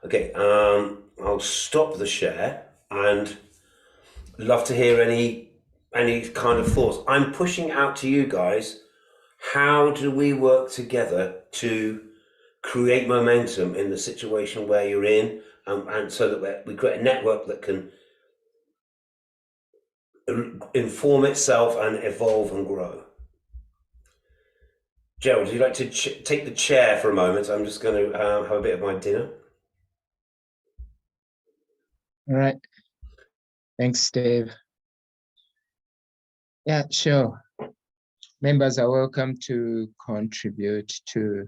Okay, I'll stop the share and love to hear any kind of thoughts. I'm pushing out to you guys. How do we work together to create momentum in the situation where you're in, and so that we create a network that can inform itself and evolve and grow? Gerald, would you like to take the chair for a moment? I'm just going to have a bit of my dinner. All right. Thanks, Steve. Yeah, sure. Members are welcome to contribute to,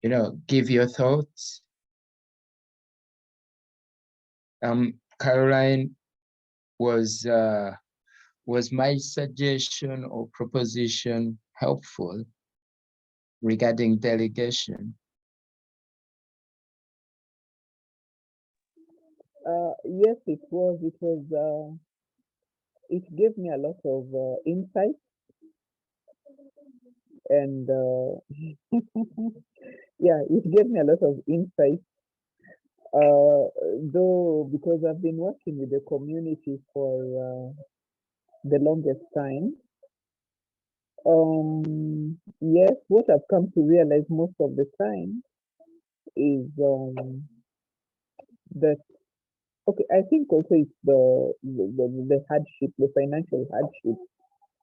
you know, give your thoughts. Caroline, was my suggestion or proposition helpful regarding delegation? Yes, it was. It gave me a lot of insight, and yeah, it gave me a lot of insight. Though, because I've been working with the community for the longest time, yes, what I've come to realize most of the time is that, okay, I think also it's the hardship, the financial hardship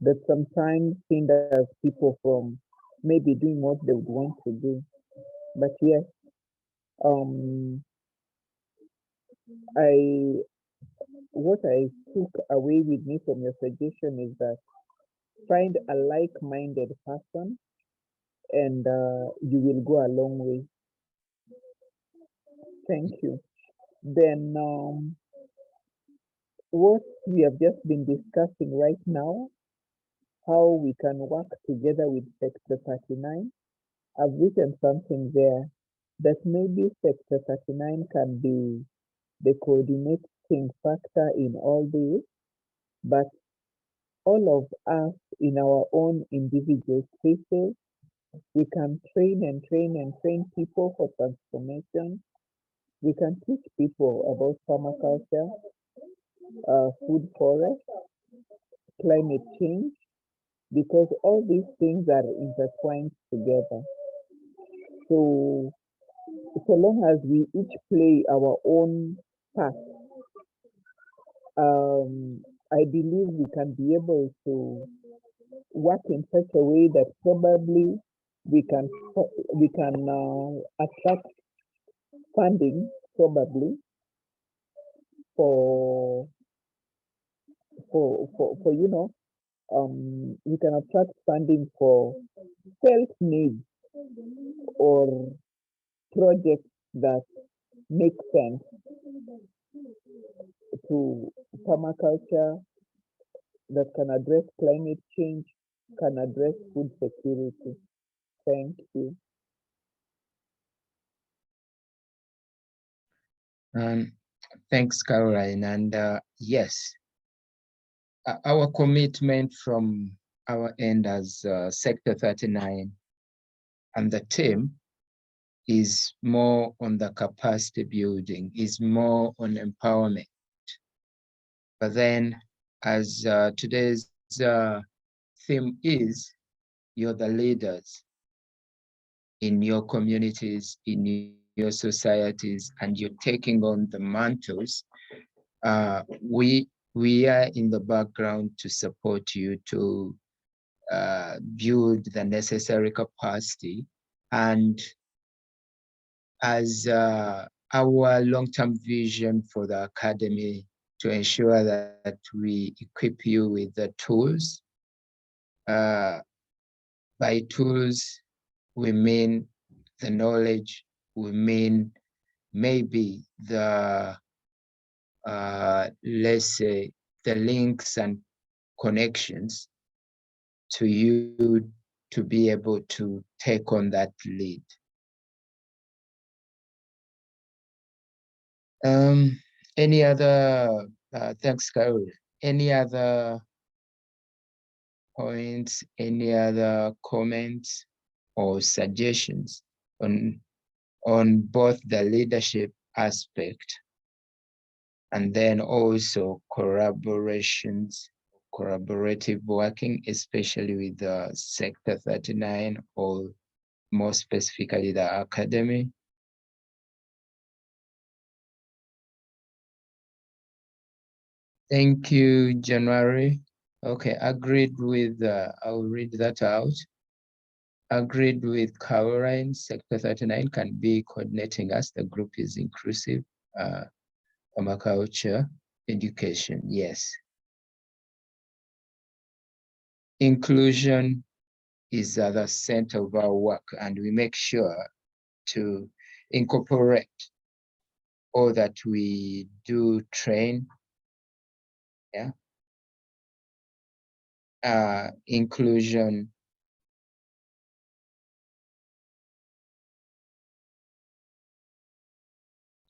that sometimes hinders people from maybe doing what they would want to do. But yes, what I took away with me from your suggestion is that find a like-minded person and you will go a long way. Thank you. Then what we have just been discussing right now, how we can work together with Sector 39. I've written something there that maybe Sector 39 can be the coordinating factor in all this, but all of us in our own individual spaces, we can train and train and train people for transformation. We can teach people about permaculture, food forest, climate change, because all these things are intertwined together. So, so long as we each play our own part, I believe we can be able to work in such a way that probably we can attract funding probably for for we can attract funding for self-made or projects that make sense to permaculture, that can address climate change, can address food security. Thank you. Thanks, Caroline. And yes, our commitment from our end as Sector 39 and the team is more on the capacity building, is more on empowerment. But then, as today's theme is, you're the leaders in your communities, in your societies, and you're taking on the mantles. We are in the background to support you to build the necessary capacity. And as our long-term vision for the Academy, to ensure that we equip you with the tools. By tools, we mean the knowledge, we mean maybe the, let's say, the links and connections to you to be able to take on that lead. Any other, thanks, Carol. Any other points, any other comments or suggestions on both the leadership aspect and then also collaborations, collaborative working, especially with the Sector 39 or more specifically the Academy? Thank you, January. Okay, agreed with, I'll read that out. Agreed with Caroline, Sector 39 can be coordinating us. The group is inclusive. Permaculture, education, yes. Inclusion is at the center of our work, and we make sure to incorporate all that we do train, yeah. Inclusion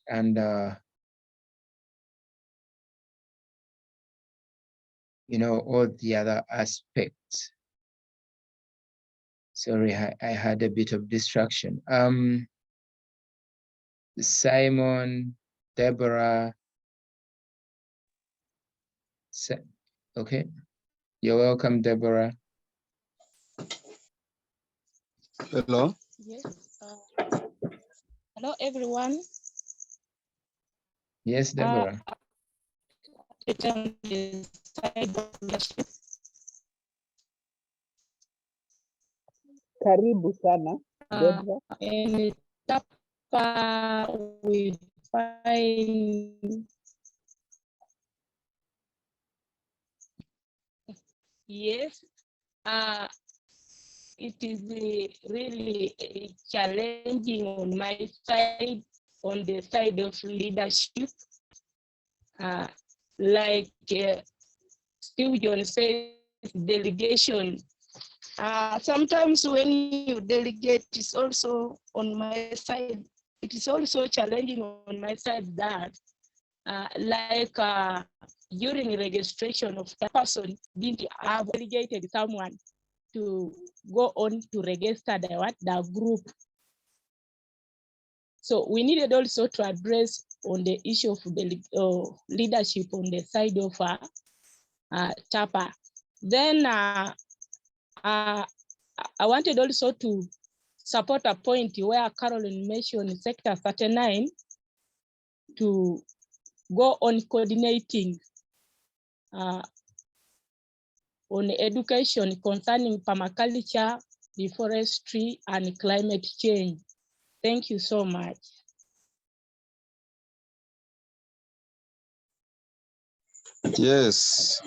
and all the other aspects. Sorry, I had a bit of distraction. Simon, Deborah. Okay, you're welcome, Deborah. Hello. Yes. Hello, everyone. Yes, Deborah. Karibu sana, Deborah. And we find, yes, it is really challenging on my side, on the side of leadership. Like Steve John says, delegation. Sometimes when you delegate, it's also on my side. It is also challenging on my side that during registration of the person didn't have delegated someone to go on to register the group. So we needed also to address on the issue of the leadership on the side of TAPA. Then I wanted also to support a point where Caroline mentioned Sector 39 to go on coordinating on education concerning permaculture, deforestry, and climate change. Thank you so much. Yes.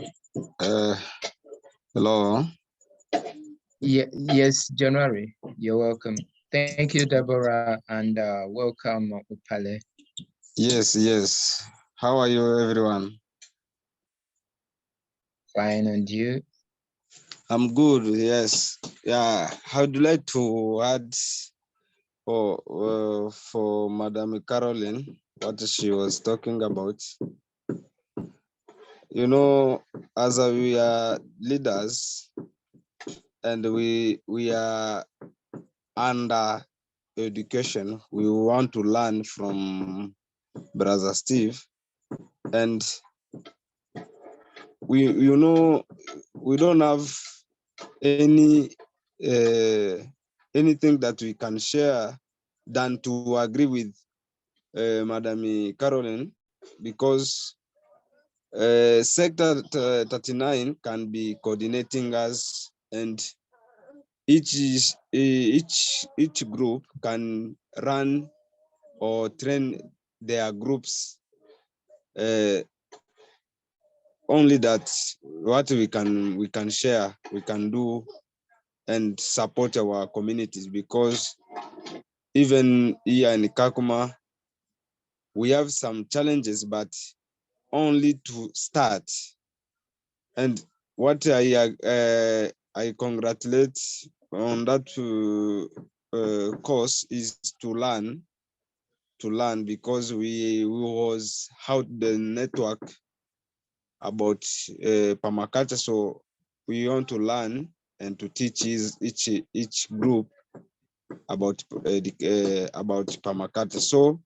Hello. Yeah, yes, January, you're welcome. Thank you, Deborah, and welcome, Upale. Yes, yes. How are you, everyone? Fine, and you? I'm good. Yes. Yeah. I'd like to add for Madam Caroline what she was talking about. You know, as we are leaders and we are under education, we want to learn from Brother Steve, and we don't have any anything that we can share than to agree with Madam Caroline, because Sector 39 can be coordinating us, and each group can run or train their groups. Only that what we can share, we can do and support our communities, because even here in Kakuma, we have some challenges, but only to start. And what I congratulate on that course is to learn, because we was out the network about permaculture, so we want to learn and to teach each group about permaculture. So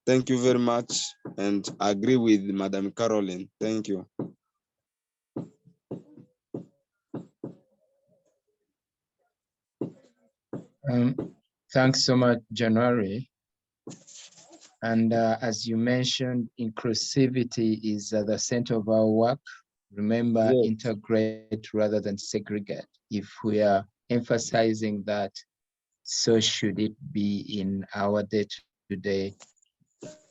thank you very much, and I agree with Madam Caroline. Thank you. Thanks so much, January. And as you mentioned, inclusivity is at the center of our work. Remember, Yes. integrate rather than segregate. If we are emphasizing that, so should it be in our day-to-day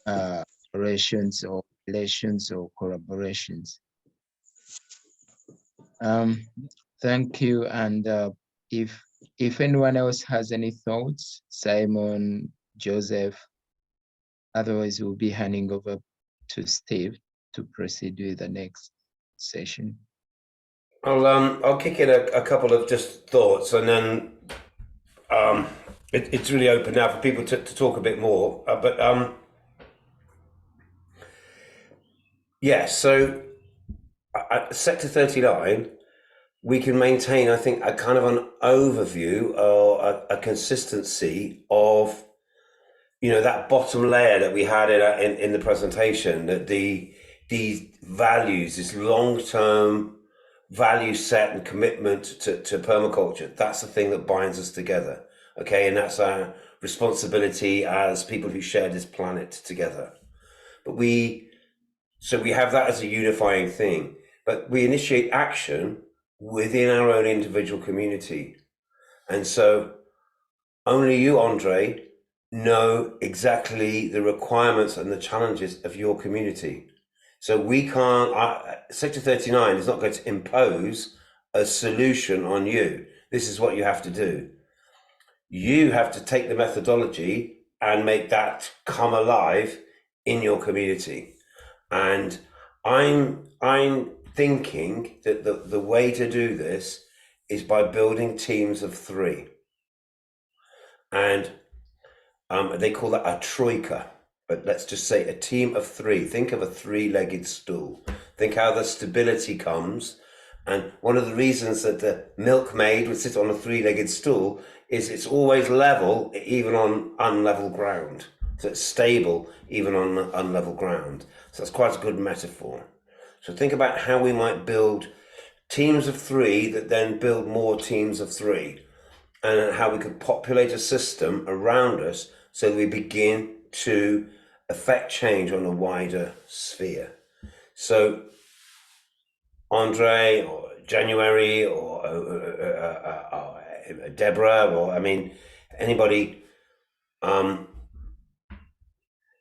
operations or relations or collaborations. Thank you. And if anyone else has any thoughts, Simon, Joseph, otherwise we'll be handing over to Steve to proceed with the next session. I'll kick in a couple of just thoughts, and then it's really open now for people to talk a bit more. Yeah, so at Sector 39, we can maintain, I think, a kind of an overview or a consistency of, that bottom layer that we had in the presentation, that these values, this long-term value set and commitment to permaculture, that's the thing that binds us together, okay? And that's our responsibility as people who share this planet together. But we have that as a unifying thing, but we initiate action within our own individual community. And so only you, Andre, know exactly the requirements and the challenges of your community. So we can't, Sector 39 is not going to impose a solution on you. This is what you have to do. You have to take the methodology and make that come alive in your community. And I'm thinking that the way to do this is by building teams of 3. And they call that a troika, but let's just say a team of three. Think of a three-legged stool. Think how the stability comes. And one of the reasons that the milkmaid would sit on a three-legged stool is it's always level, even on unlevel ground. So it's stable, even on unlevel ground. So that's quite a good metaphor. So think about how we might build teams of three that then build more teams of three, and how we could populate a system around us so that we begin to affect change on a wider sphere. So Andre or January or Deborah, or I mean, anybody,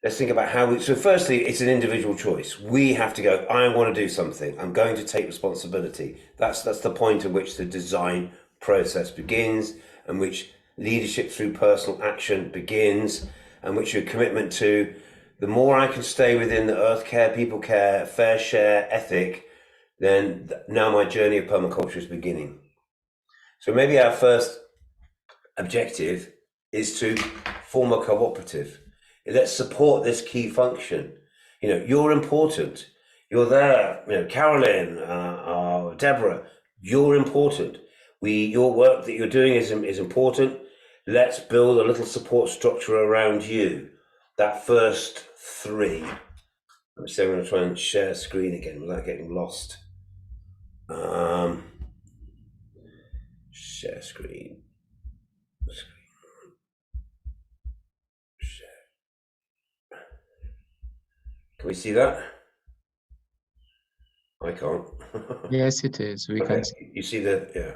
let's think about how we, so firstly, it's an individual choice. We have to go, I want to do something. I'm going to take responsibility. That's the point at which the design process begins, and which leadership through personal action begins, and which your commitment to, the more I can stay within the earth care, people care, fair share ethic, then now my journey of permaculture is beginning. So maybe our first objective is to form a cooperative. Let's support this key function. You know, you're important. You're there. You know, Carolyn, Deborah, you're important. Your work that you're doing is important. Let's build a little support structure around you. That first three. Let me say I'm going to try and share screen again without getting lost. Share screen. Can we see that? I can't. Yes, it is. We Okay. can see. You see the, yeah.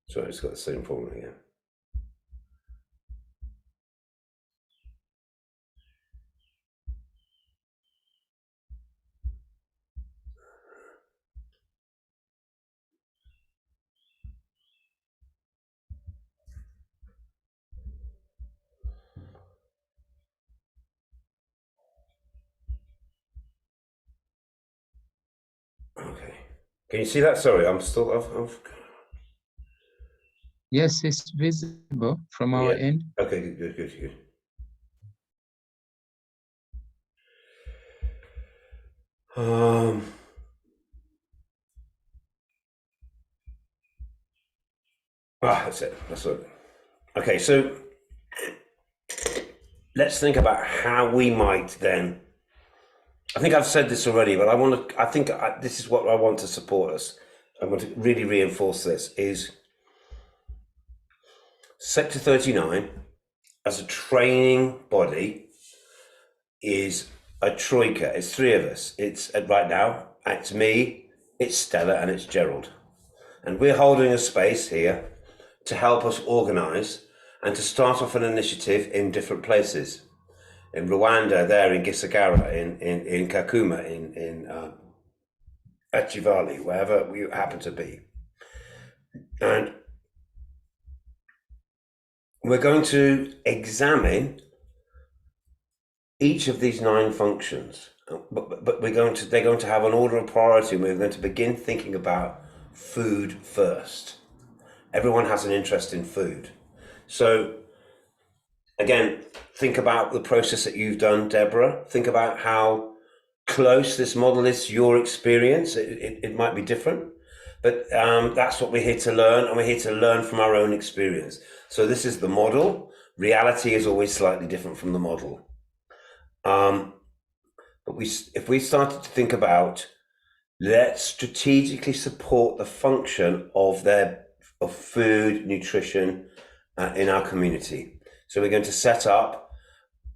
Sorry, it's got the same problem again. Okay. Can you see that? Sorry, I'm still. I've... Yes, it's visible from our end. Okay, good. That's it. That's it. Okay, so let's think about how we might then. I think I've said this already, but this is what I want to support us. I want to really reinforce this, is Sector 39 as a training body is a troika. It's three of us. It's right now, it's me, it's Stella, and it's Gerald. And we're holding a space here to help us organize and to start off an initiative in different places. In Rwanda, there in Gisagara, in Kakuma, in Achivali, wherever we happen to be. And we're going to examine each of these 9 functions, but they're going to have an order of priority, and we're going to begin thinking about food first. Everyone has an interest in food. So again, think about the process that you've done, Deborah. Think about how close this model is to your experience. It might be different, but that's what we're here to learn, and we're here to learn from our own experience. So this is the model. Reality is always slightly different from the model. But if we started to think about, let's strategically support the function of food, nutrition in our community. So we're going to set up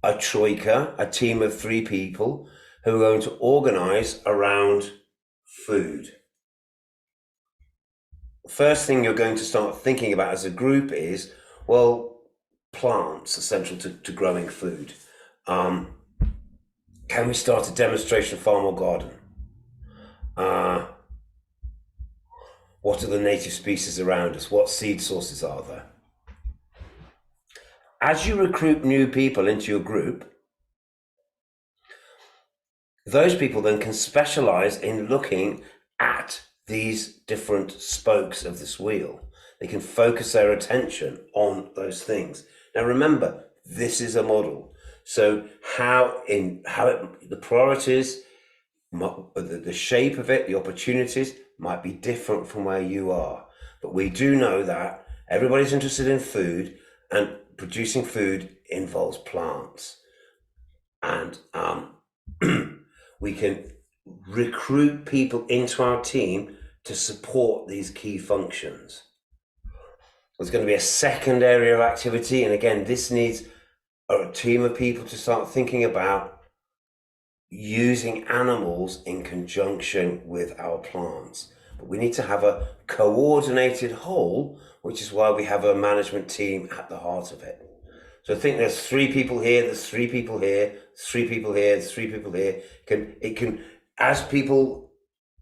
a troika, a team of 3 people who are going to organize around food. First thing you're going to start thinking about as a group is, well, plants are central to growing food. Can we start a demonstration farm or garden? What are the native species around us? What seed sources are there? As you recruit new people into your group, those people then can specialize in looking at these different spokes of this wheel. They can focus their attention on those things. Now remember, this is a model. So the priorities, the shape of it, the opportunities might be different from where you are. But we do know that everybody's interested in food, and producing food involves plants. And we can recruit people into our team to support these key functions. There's going to be a second area of activity, and again, this needs a team of people to start thinking about using animals in conjunction with our plants. But we need to have a coordinated whole, which is why we have a management team at the heart of it. So I think there's 3 people here, there's 3 people here, there's 3 people here, there's 3 people here. It can, as people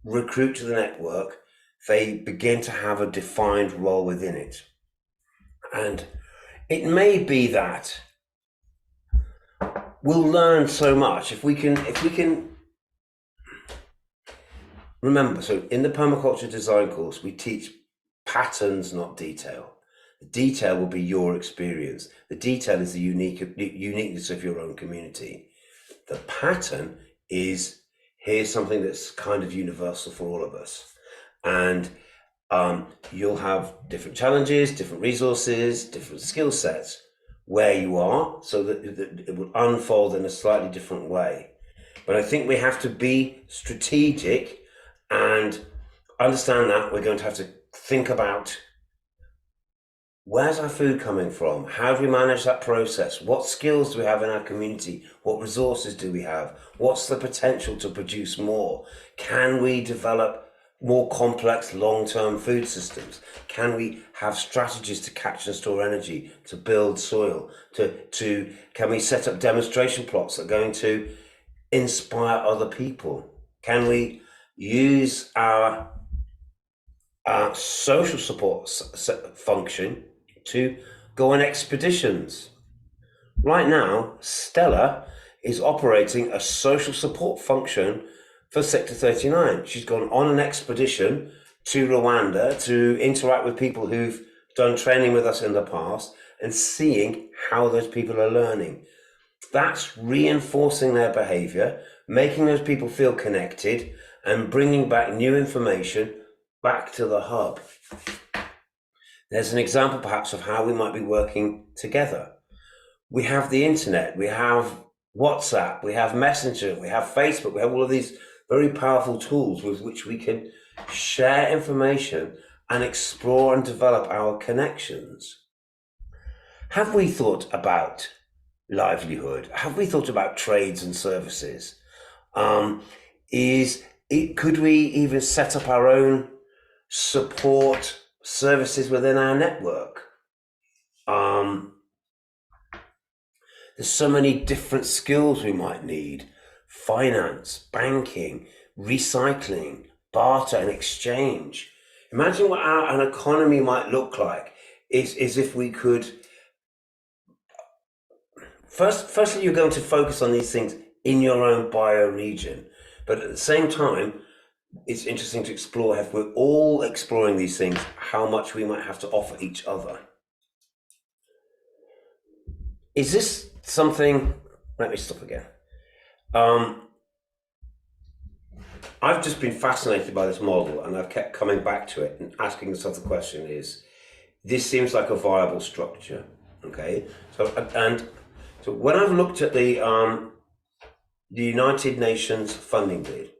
recruit to the network, they begin to have a defined role within it. And it may be that we'll learn so much if we can remember. So in the permaculture design course, we teach patterns, not detail. The detail will be your experience. The detail is the uniqueness of your own community. The pattern is, here's something that's kind of universal for all of us. And you'll have different challenges, different resources, different skill sets where you are, so that it will unfold in a slightly different way. But I think we have to be strategic and understand that we're going to have to think about, where's our food coming from? How do we manage that process? What skills do we have in our community? What resources do we have? What's the potential to produce more? Can we develop more complex long-term food systems? Can we have strategies to catch and store energy, to build soil, can we set up demonstration plots that are going to inspire other people? Can we use our social support function to go on expeditions? Right now, Stella is operating a social support function for Sector 39. She's gone on an expedition to Rwanda to interact with people who've done training with us in the past and seeing how those people are learning. That's reinforcing their behavior, making those people feel connected, and bringing back new information back to the hub. There's an example perhaps of how we might be working together. We have the internet, we have WhatsApp, we have Messenger, we have Facebook, we have all of these very powerful tools with which we can share information and explore and develop our connections. Have we thought about livelihood? Have we thought about trades and services? Could we even set up our own support services within our network? There's so many different skills we might need: finance, banking, recycling, barter and exchange. Imagine what an economy might look like is if we could, firstly, you're going to focus on these things in your own bioregion, but at the same time, it's interesting to explore, if we're all exploring these things, how much we might have to offer each other. Is this something, let me stop again. I've just been fascinated by this model, and I've kept coming back to it and asking myself the question is, this seems like a viable structure, okay? So when I've looked at the United Nations funding bid,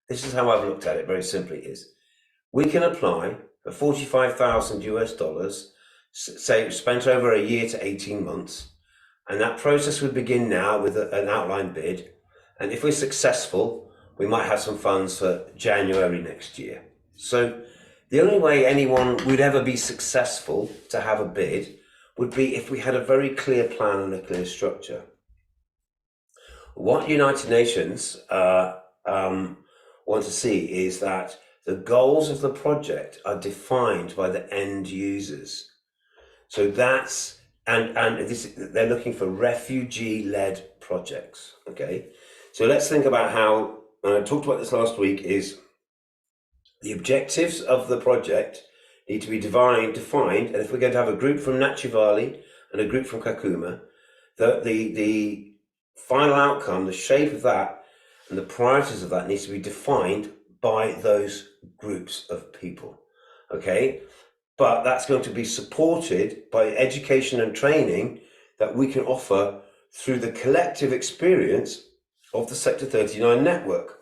this is how I've looked at it very simply, is we can apply for $45,000, say spent over a year to 18 months, and that process would begin now with an outline bid. And if we're successful, we might have some funds for January next year. So the only way anyone would ever be successful to have a bid would be if we had a very clear plan and a clear structure. What United Nations want to see is that The goals of the project are defined by the end users. So that's, and this, they're looking for refugee-led projects, okay? So let's think about how, and I talked about this last week, is the objectives of the project need to be defined, and if we're going to have a group from Nachi Valley and a group from Kakuma, the final outcome, the shape of that, and the priorities of that needs to be defined by those groups of people, okay? But that's going to be supported by education and training that we can offer through the collective experience of the Sector 39 network.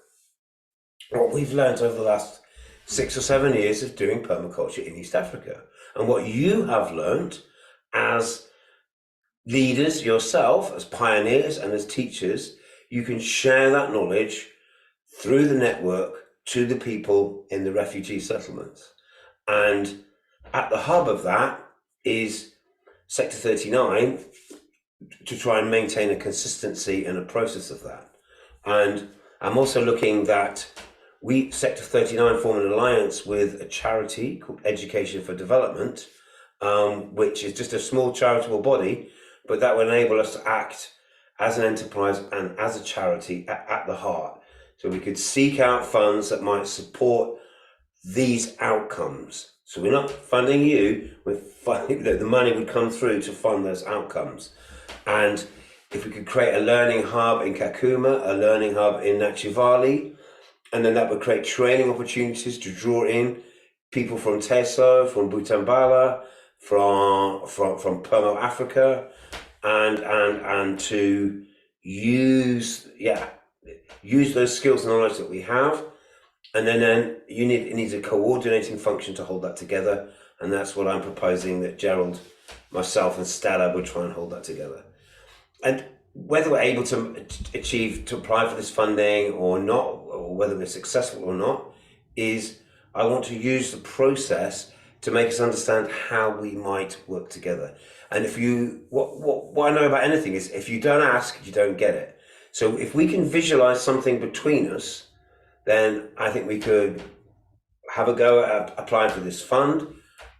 What we've learned over the last 6 or 7 years of doing permaculture in East Africa, and what you have learned as leaders yourself, as pioneers and as teachers, you can share that knowledge through the network to the people in the refugee settlements. And at the hub of that is Sector 39 to try and maintain a consistency and a process of that. And I'm also looking that we, Sector 39, form an alliance with a charity called Education for Development, which is just a small charitable body, but that will enable us to act as an enterprise and as a charity at the heart. So we could seek out funds that might support these outcomes. So we're not funding you, we're funding, the money would come through to fund those outcomes. And if we could create a learning hub in Kakuma, a learning hub in Nachi Valley, and then that would create training opportunities to draw in people from Teso, from Butambala, from Permo Africa, and to use those skills and knowledge that we have. And then it needs a coordinating function to hold that together. And that's what I'm proposing, that Gerald, myself and Stella would try and hold that together. And whether we're able to apply for this funding or not, or whether we're successful or not, is I want to use the process to make us understand how we might work together. And what I know about anything is, if you don't ask, you don't get it. So if we can visualize something between us, then I think we could have a go at applying for this fund.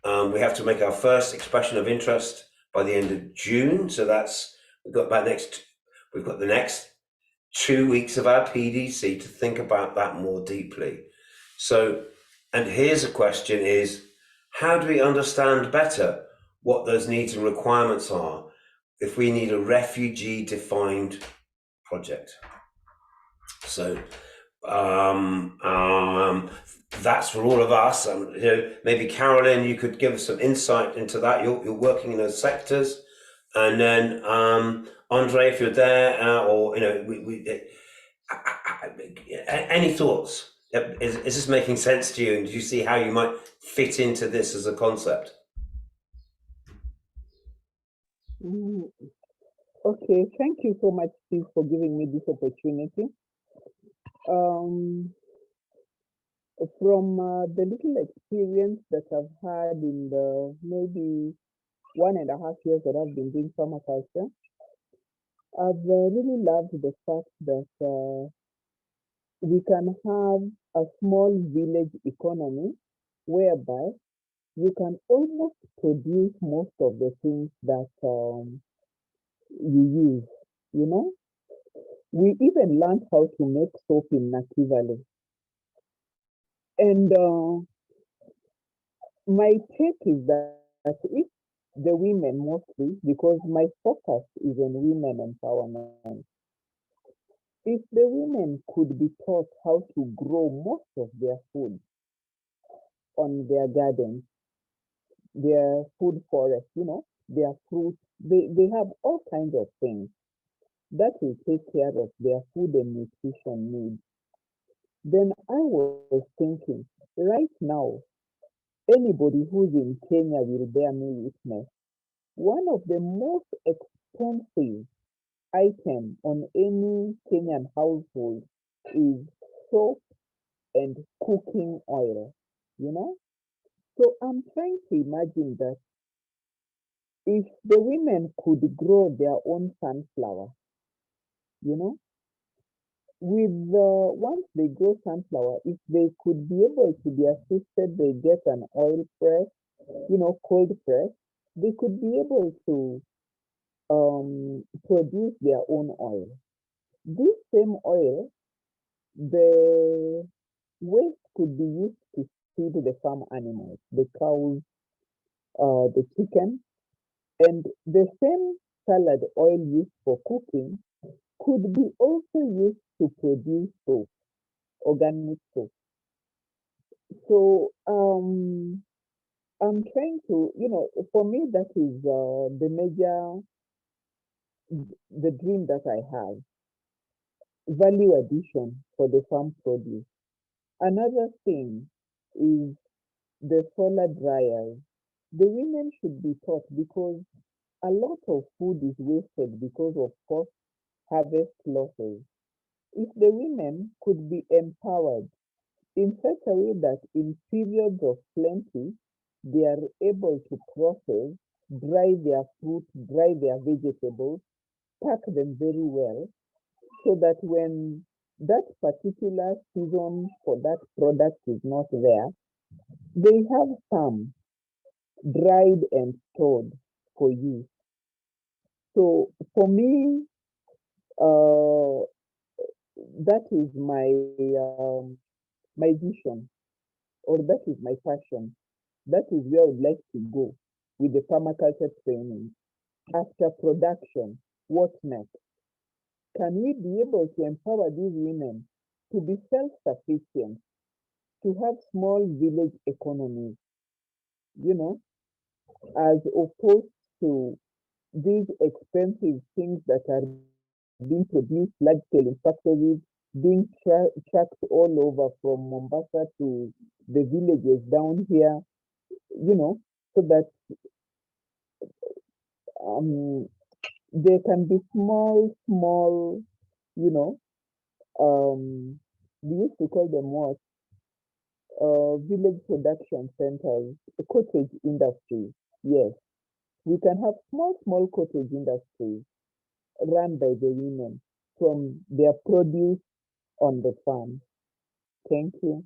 We have to make our first expression of interest by the end of June. So we've got the next 2 weeks of our PDC to think about that more deeply. So, and here's a question is, how do we understand better what those needs and requirements are if we need a refugee defined project? So that's for all of us. Maybe Carolyn, you could give us some insight into that. You're working in those sectors, and then Andre, if you're there, or any thoughts? Is this making sense to you? And do you see how you might fit into this as a concept? Okay, thank you so much, Steve, for giving me this opportunity. From the little experience that I've had in the maybe 1.5 years that I've been doing permaculture, I've really loved the fact that we can have a small village economy whereby you can almost produce most of the things that you use, We even learned how to make soap in Nachi Valley. And my take is that if the women mostly, because my focus is on women empowerment, if the women could be taught how to grow most of their food on their gardens, their food forest, their fruits, they have all kinds of things that will take care of their food and nutrition needs. Then I was thinking, right now, anybody who's in Kenya will bear me witness. One of the most expensive items on any Kenyan household is soap and cooking oil, So I'm trying to imagine that if the women could grow their own sunflower, once they grow sunflower, if they could be able to be assisted, they get an oil press, cold press, they could be able to produce their own oil. This same oil, the waste could be used to feed the farm animals, the cows, the chicken, and the same salad oil used for cooking could be also used to produce soap, organic soap. So I'm trying to, for me, that is the dream that I have, value addition for the farm produce. Another thing is the solar dryers. The women should be taught, because a lot of food is wasted because of post-harvest losses. If the women could be empowered in such a way that in periods of plenty, they are able to process, dry their fruit, dry their vegetables, pack them very well, so that when that particular season for that product is not there, they have some dried and stored for use. So for me, that is my vision, or that is my passion. That is where I would like to go with the permaculture training. After production, what next? Can we be able to empower these women to be self-sufficient, to have small village economies, as opposed to these expensive things that are being produced large-scale in factories, being trucked all over from Mombasa to the villages down here, so that there can be small, we used to call them what? Village production centers, cottage industry. Yes, we can have small cottage industries run by the women from their produce on the farm. Thank you.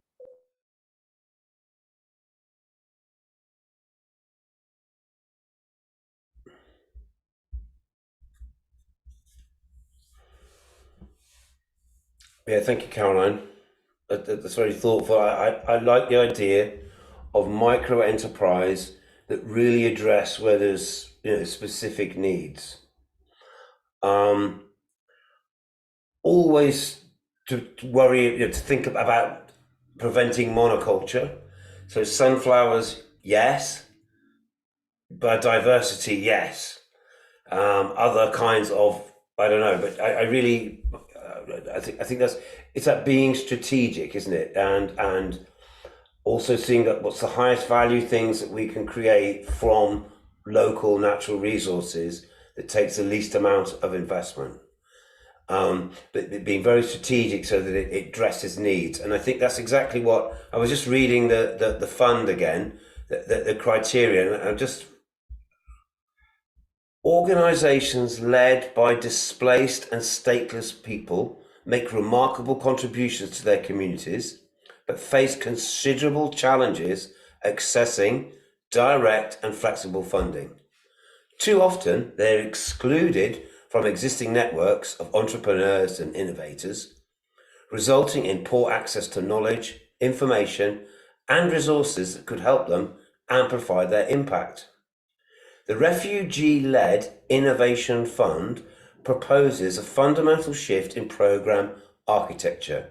Yeah, thank you, Caroline. That's very thoughtful. I like the idea of micro enterprise that really address where there's specific needs. Always to worry, to think about preventing monoculture. So sunflowers, yes. Biodiversity, yes. Other kinds of, I don't know, but I really, I think it's that being strategic, isn't it? And also seeing that what's the highest value things that we can create from local natural resources that takes the least amount of investment. But being very strategic so that it addresses needs. And I think that's exactly what I was just reading the fund again, the criteria, and I'm just organizations led by displaced and stateless people make remarkable contributions to their communities, but face considerable challenges accessing direct and flexible funding. Too often, they're excluded from existing networks of entrepreneurs and innovators, resulting in poor access to knowledge, information, and resources that could help them amplify their impact. The Refugee-led Innovation Fund proposes a fundamental shift in program architecture.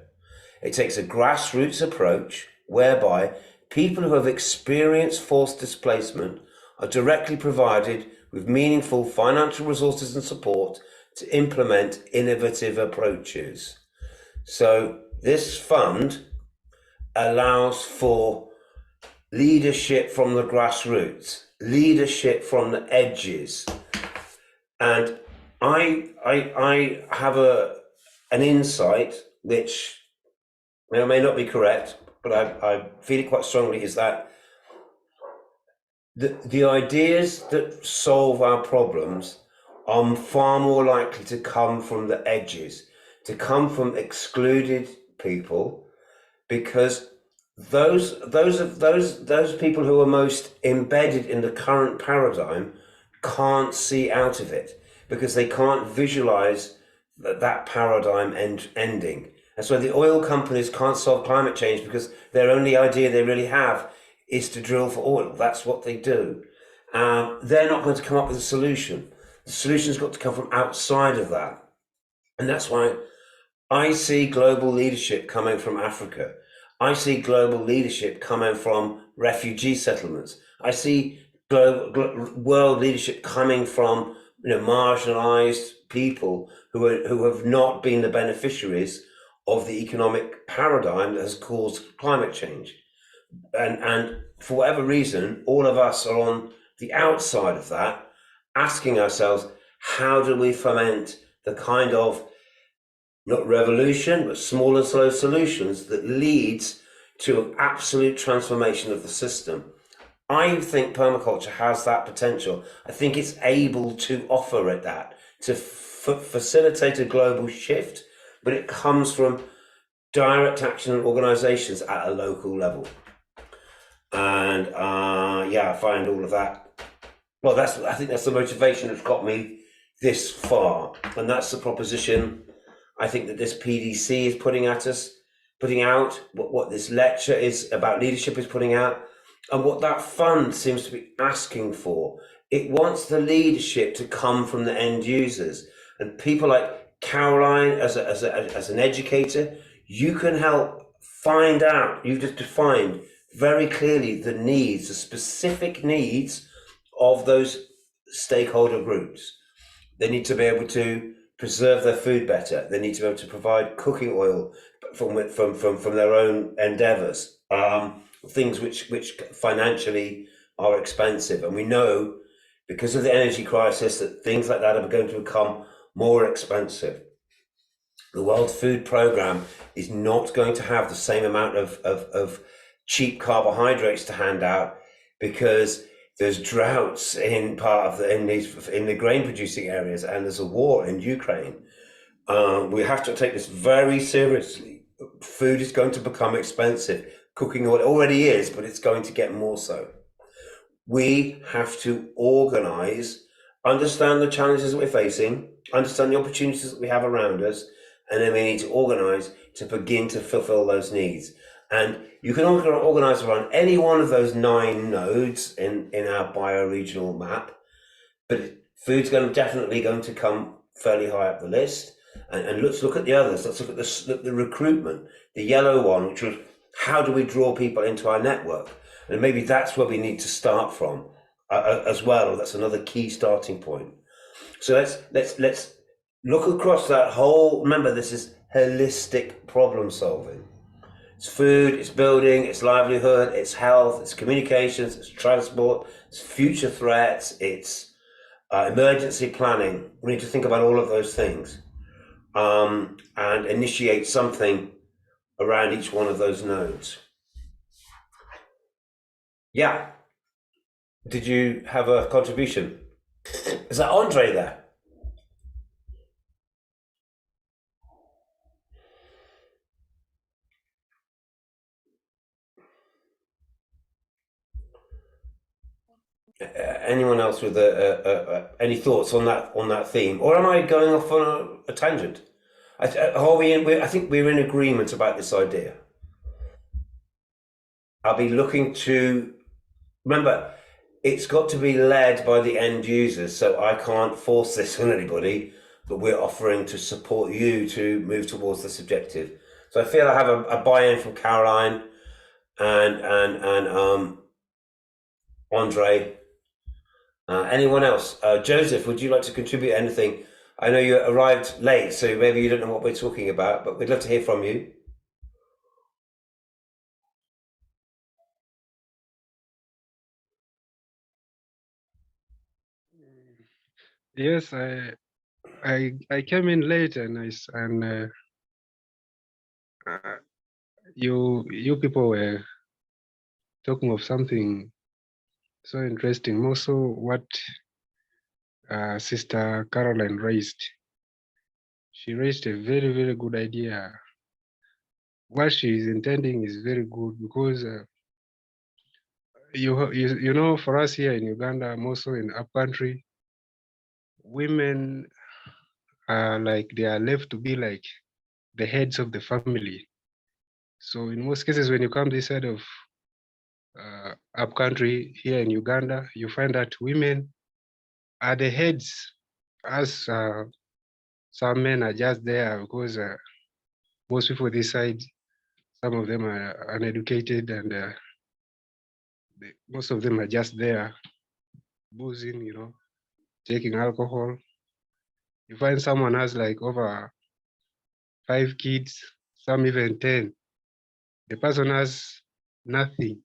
It takes a grassroots approach whereby people who have experienced forced displacement are directly provided with meaningful financial resources and support to implement innovative approaches. So this fund allows for leadership from the grassroots, leadership from the edges. And I have an insight which may or may not be correct, but I feel it quite strongly, is that the ideas that solve our problems are far more likely to come from the edges, to come from excluded people, because those people who are most embedded in the current paradigm can't see out of it, because they can't visualize that paradigm ending. And so the oil companies can't solve climate change because their only idea they really have is to drill for oil. That's what they do. They're not going to come up with a solution. The solution's got to come from outside of that. And that's why I see global leadership coming from Africa. I see global leadership coming from refugee settlements. I see world leadership coming from, marginalized people who have not been the beneficiaries of the economic paradigm that has caused climate change. And for whatever reason, all of us are on the outside of that, asking ourselves, how do we foment the kind of, not revolution, but small and slow solutions that leads to an absolute transformation of the system? I think permaculture has that potential. I think it's able to offer it that, to facilitate a global shift, but it comes from direct action organizations at a local level. And I find all of that. Well, I think that's the motivation that's got me this far. And that's the proposition I think that this PDC is putting out, what this lecture is about leadership is putting out, and what that fund seems to be asking for. It wants the leadership to come from the end users, and people like Caroline, as an educator, you can help find out. You've just defined very clearly the specific needs of those stakeholder groups. They need to be able to preserve their food better. They need to be able to provide cooking oil from their own endeavors. Things which financially are expensive, and we know because of the energy crisis that things like that are going to become more expensive. The World Food Programme is not going to have the same amount of cheap carbohydrates to hand out, because there's droughts in the grain producing areas, and there's a war in Ukraine. We have to take this very seriously. Food is going to become expensive. Cooking oil already is, but it's going to get more so. We have to organize, understand the challenges that we're facing, understand the opportunities that we have around us, and then we need to organize to begin to fulfill those needs. And you can organize around any one of those 9 nodes in our bioregional map, but food's definitely going to come fairly high up the list. And let's look at the others. Let's look at the recruitment, the yellow one, which was how do we draw people into our network? And maybe that's where we need to start from as well. That's another key starting point. So let's look across that whole. Remember, this is holistic problem solving. It's food, it's building, it's livelihood, it's health, it's communications, it's transport, it's future threats, it's emergency planning. We need to think about all of those things and initiate something around each one of those nodes. Yeah. Did you have a contribution? Is that Andre there? Anyone else with any thoughts on that theme, or am I going off on a tangent? I think we're in agreement about this idea. I'll be looking to remember. It's got to be led by the end users, so I can't force this on anybody, but we're offering to support you to move towards this objective. So I feel I have a buy-in from Caroline and Andre. Anyone else? Joseph, would you like to contribute anything? I know you arrived late, so maybe you don't know what we're talking about, but we'd love to hear from you. Yes, I came in late, and you people were talking of something so interesting. Also, what Sister Caroline raised. she raised a very, very good idea. What she is intending is very good because you know, for us here in Uganda, mostly in upcountry, women are like, they are left to be like the heads of the family. So in most cases, when you come this side of upcountry here in Uganda, you find that women are the heads, as some men are just there because most people this side, some of them are uneducated, and most of them are just there boozing, you know, taking alcohol. You find someone has like over 5 kids, some even 10. The person has nothing.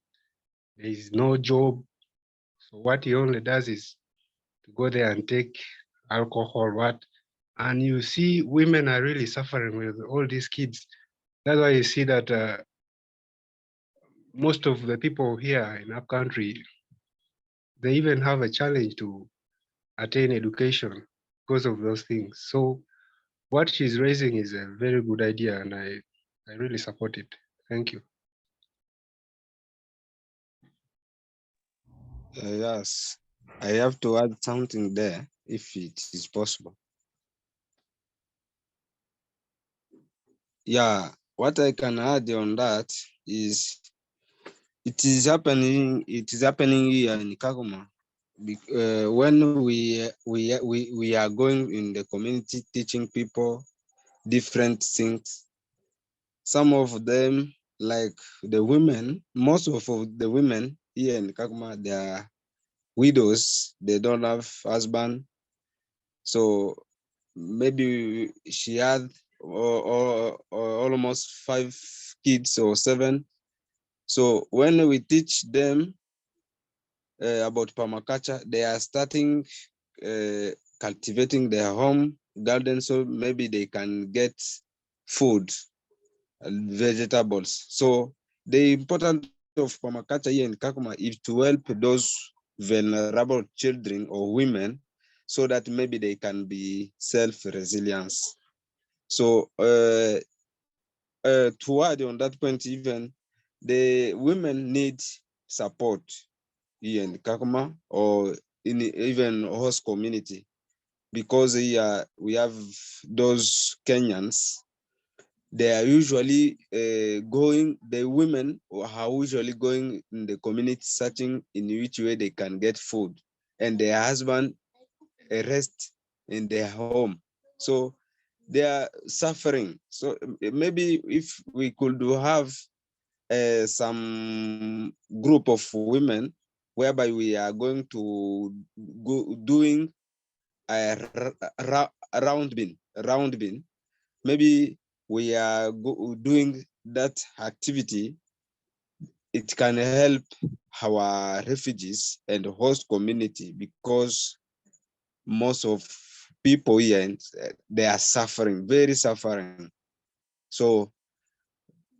There is no job. So what he only does is to go there and take alcohol, and you see women are really suffering with all these kids. That's why you see that most of the people here in our country, they even have a challenge to attain education because of those things. So what she's raising is a very good idea, and I really support it. Thank you. Yes, I have to add something there if it is possible. Yeah, what I can add on that is it is happening here in Kagoma. When we are going in the community teaching people different things, some of them, like the women, most of the women here in Kagoma, they are widows, they don't have husband. So maybe she had or almost 5 kids or 7. So when we teach them about permaculture, they are starting cultivating their home garden, so maybe they can get food and vegetables. So the importance of permaculture here in Kakuma is to help those vulnerable children or women so that maybe they can be self-resilient. So to add on that point, even the women need support here in Kakuma or in even host community, because here we have those Kenyans. They are usually the women are usually going in the community searching in which way they can get food, and their husband rest in their home. So they are suffering. So maybe if we could have some group of women whereby we are going to go doing a round bin, maybe we are doing that activity, it can help our refugees and host community, because most of people here, they are suffering, very suffering. So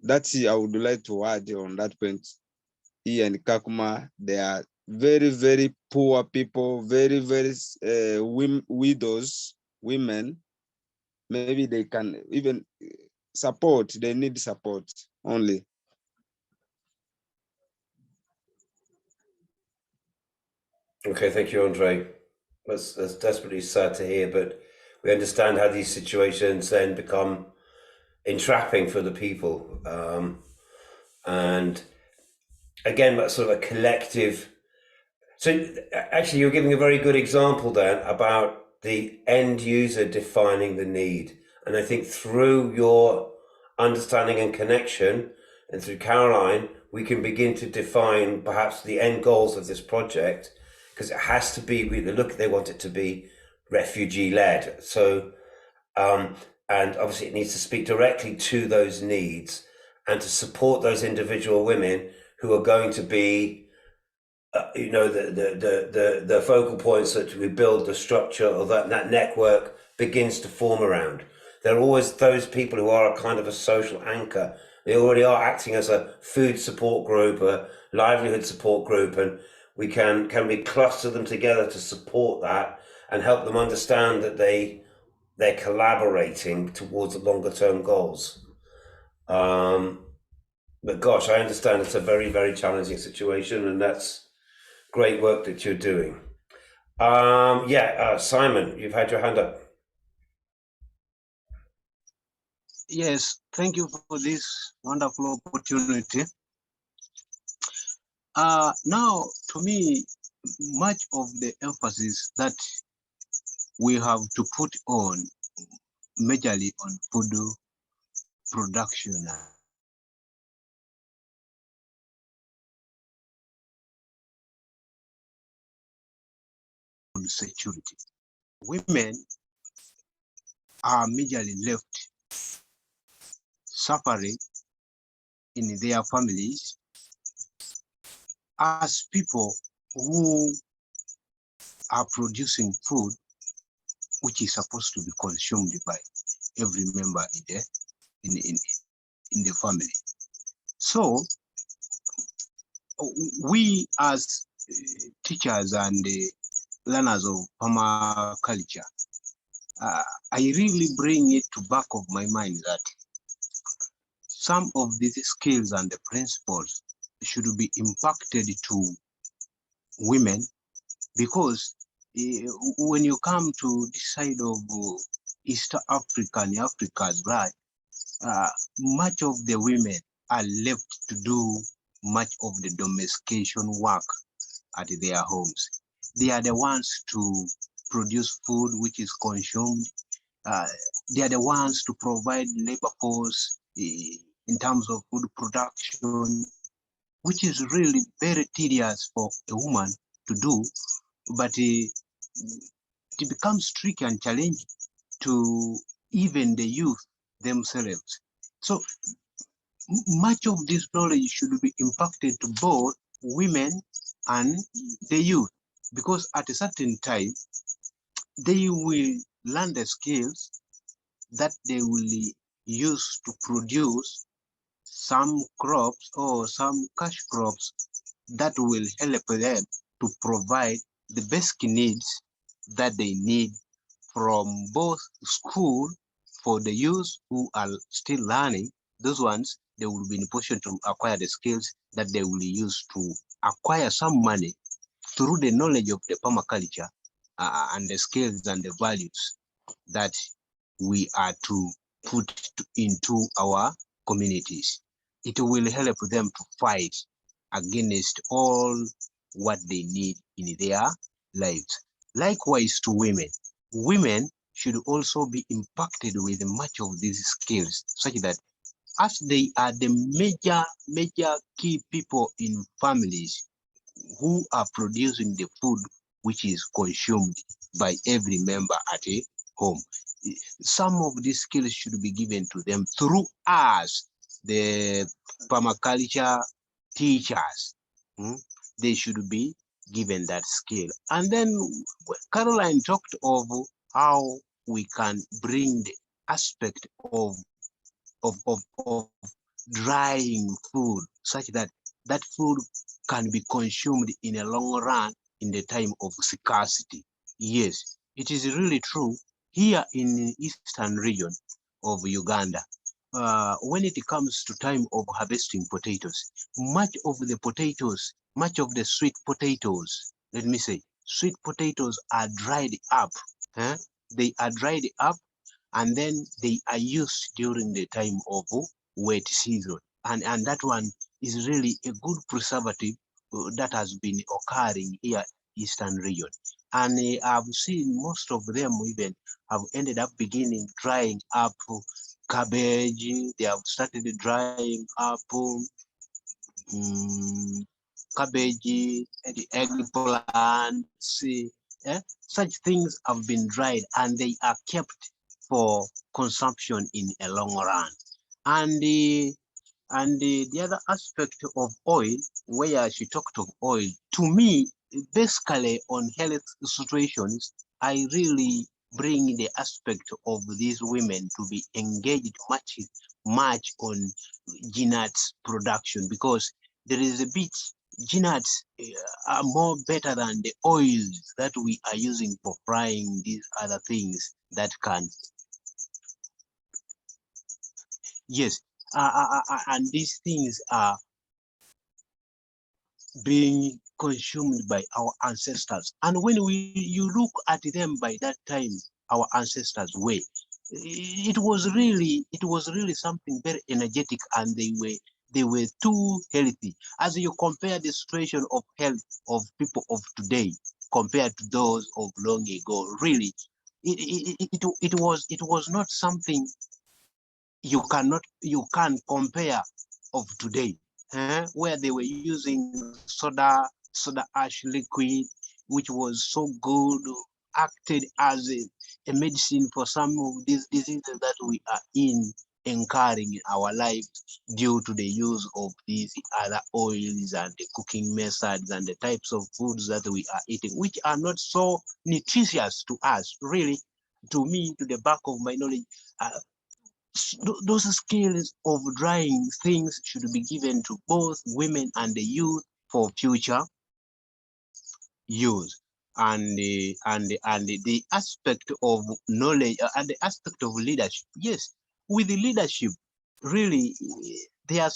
that's I would like to add on that point. Here in Kakuma, they are very, very poor people, very, very widows, women. Maybe they can even support, they need support only. Okay, thank you, Andre. That's desperately sad to hear, but we understand how these situations then become entrapping for the people. And again, that's sort of a collective. So actually, you're giving a very good example then about the end user defining the need. And I think through your understanding and connection, and through Caroline, we can begin to define perhaps the end goals of this project, because it has to be, they want it to be refugee led. So, and obviously it needs to speak directly to those needs and to support those individual women who are going to be, the focal points that we build the structure, or that network begins to form around. There are always those people who are a kind of a social anchor. They already are acting as a food support group, a livelihood support group, and we can we cluster them together to support that and help them understand that they they're collaborating towards the longer term goals. But gosh, I understand it's a very, very challenging situation, and that's great work that you're doing. Simon, you've had your hand up. Yes, thank you for this wonderful opportunity. Now, to me, much of the emphasis that we have to put on majorly on food production and food security. Women are majorly left suffering in their families as people who are producing food which is supposed to be consumed by every member in the family. So we as teachers and learners of permaculture, I really bring it to back of my mind that some of these skills and the principles should be impacted to women, because when you come to this side of East Africa and Africa's right, much of the women are left to do much of the domestication work at their homes. They are the ones to produce food which is consumed. They are the ones to provide labor force in terms of food production, which is really very tedious for a woman to do, but it becomes tricky and challenging to even the youth themselves. So much of this knowledge should be impacted to both women and the youth, because at a certain time, they will learn the skills that they will use to produce some crops or some cash crops that will help them to provide the basic needs that they need from both school for the youth who are still learning. Those ones, they will be in a position to acquire the skills that they will use to acquire some money through the knowledge of the permaculture and the skills and the values that we are to put into our communities. It will help them to fight against all what they need in their lives. Likewise to women. Women should also be impacted with much of these skills, such that as they are the major key people in families who are producing the food which is consumed by every member at a home, some of these skills should be given to them through us, the permaculture teachers. They should be given that skill. And then Caroline talked of how we can bring the aspect of drying food such that that food can be consumed in a long run in the time of scarcity. Yes, it is really true. Here in the eastern region of Uganda, when it comes to time of harvesting potatoes, much of the sweet potatoes, let me say, sweet potatoes are dried up. They are dried up and then they are used during the time of wet season. And that one is really a good preservative that has been occurring here eastern region. And I've seen most of them even have ended up beginning drying up cabbage. They have started drying up cabbage, the eggplants. Such things have been dried and they are kept for consumption in a long run. And the other aspect of oil, where she talked of oil, to me, basically on health situations, I really bring the aspect of these women to be engaged much on GNATs production, because there is a bit, GNATs are more better than the oils that we are using for frying these other things that can Yes, and these things are being consumed by our ancestors. And when you look at them by that time, our ancestors were, it was really something very energetic, and they were too healthy. As you compare the situation of health of people of today compared to those of long ago, really, it was not something you can compare of today, where they were using soda ash liquid, which was so good, acted as a medicine for some of these diseases that we are incurring in our life due to the use of these other oils and the cooking methods and the types of foods that we are eating, which are not so nutritious to us. Really, to me, to the back of my knowledge, those skills of drying things should be given to both women and the youth for future use. And the aspect of knowledge and the aspect of leadership. Yes, with the leadership, really, there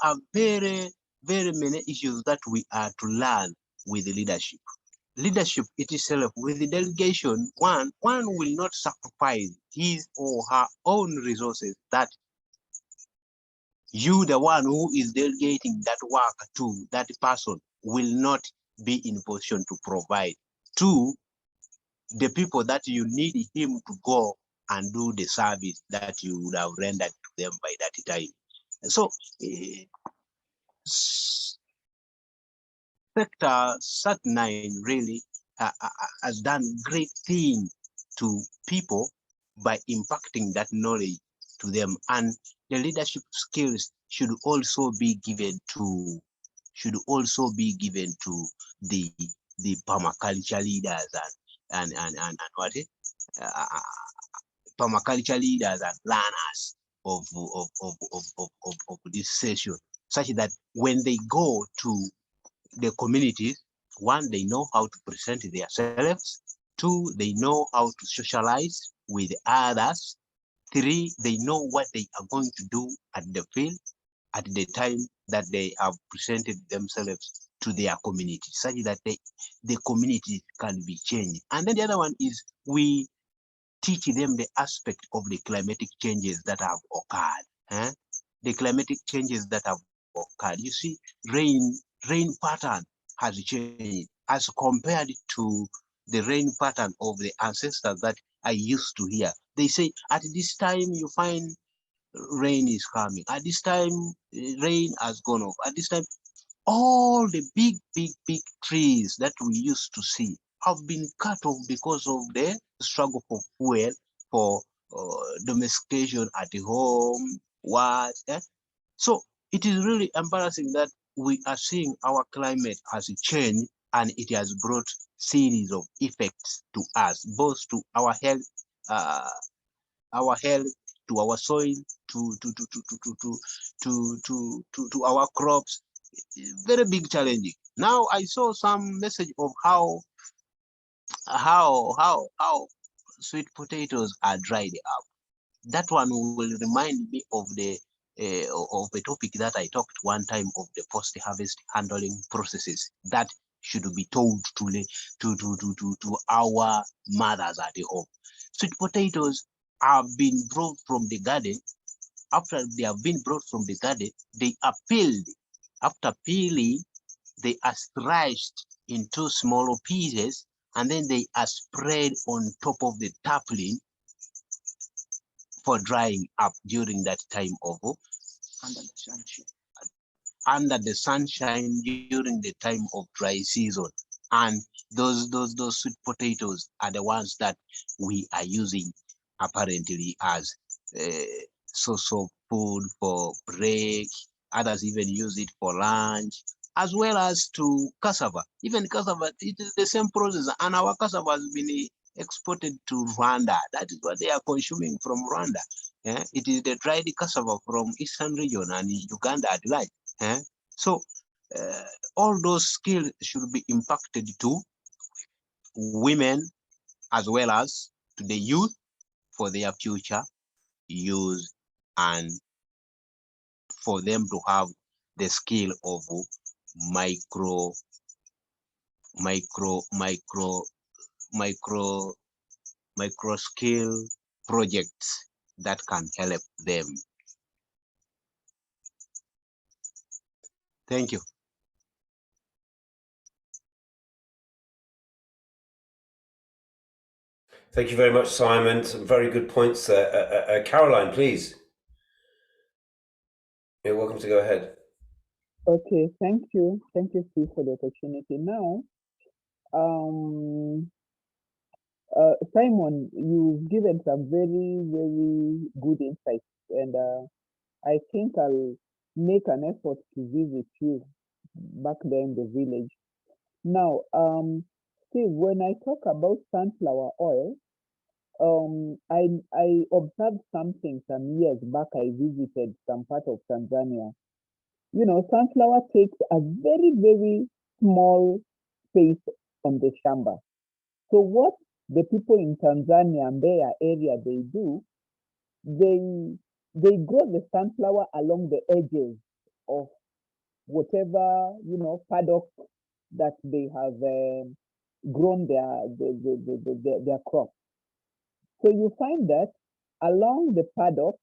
are very many issues that we are to learn with the leadership. Leadership itself, with the delegation, one will not sacrifice his or her own resources that you, the one who is delegating that work to that person, will not be in position to provide to the people that you need him to go and do the service that you would have rendered to them by that time. So sector 39 really has done great thing to people by impacting that knowledge to them, and the leadership skills should also be given to the permaculture leaders and what permaculture leaders and learners of this session, such that when they go to the communities, one, they know how to present themselves. Two, they know how to socialize with others. Three, they know what they are going to do at the field at the time that they have presented themselves to their community, such that the community can be changed. And then the other one is we teach them the aspect of the climatic changes that have occurred. The climatic changes that have occurred. You see, rain pattern has changed as compared to the rain pattern of the ancestors that I used to hear. They say at this time you find rain is coming. At this time, rain has gone off. At this time, all the big trees that we used to see have been cut off because of the struggle for fuel, for domestication at home, So it is really embarrassing that we are seeing our climate has changed, and it has brought series of effects to us, both to our health, to our soil, to our crops. Very big challenge. Now I saw some message of how sweet potatoes are dried up. That one will remind me of the topic that I talked one time of the post-harvest handling processes that should be told to our mothers at home. Sweet potatoes have been brought from the garden. After they have been brought from the garden, they are peeled. After peeling, they are sliced into smaller pieces, and then they are spread on top of the tarpaulin for drying up during that time of under the sunshine during the time of dry season. And those sweet potatoes are the ones that we are using apparently as source of food for break. Others even use it for lunch, as well as to cassava. Even cassava, it is the same process, and our cassava has been exported to Rwanda. That is what they are consuming from Rwanda. It is the dried cassava from Eastern region and Uganda at large. So all those skills should be impacted to women as well as to the youth for their future use and for them to have the skill of micro scale projects that can help them. Thank you. Thank you very much, Simon. Some very good points there. Caroline, please. You're welcome to go ahead. Okay, thank you. Thank you, Steve, for the opportunity. Now, Simon, you've given some very, very good insights, and I think I'll make an effort to visit you back there in the village. Now, Steve, when I talk about sunflower oil, I observed something some years back. I visited some part of Tanzania. You know, sunflower takes a very, very small space on the shamba. So what the people in Tanzania and their area, they do, they grow the sunflower along the edges of whatever, you know, paddock that they have grown their crop. So you find that along the paddock,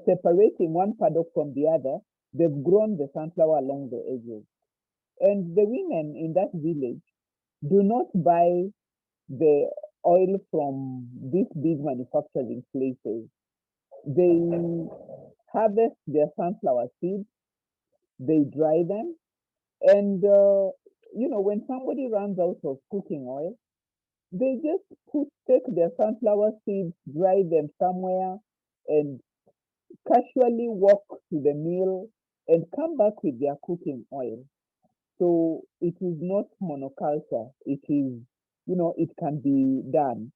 separating one paddock from the other, they've grown the sunflower along the edges. And the women in that village do not buy the oil from these big manufacturing places. They harvest their sunflower seeds, they dry them, and you know, when somebody runs out of cooking oil, they just take their sunflower seeds, dry them somewhere, and casually walk to the mill and come back with their cooking oil. So it is not monoculture. It is, you know, it can be done.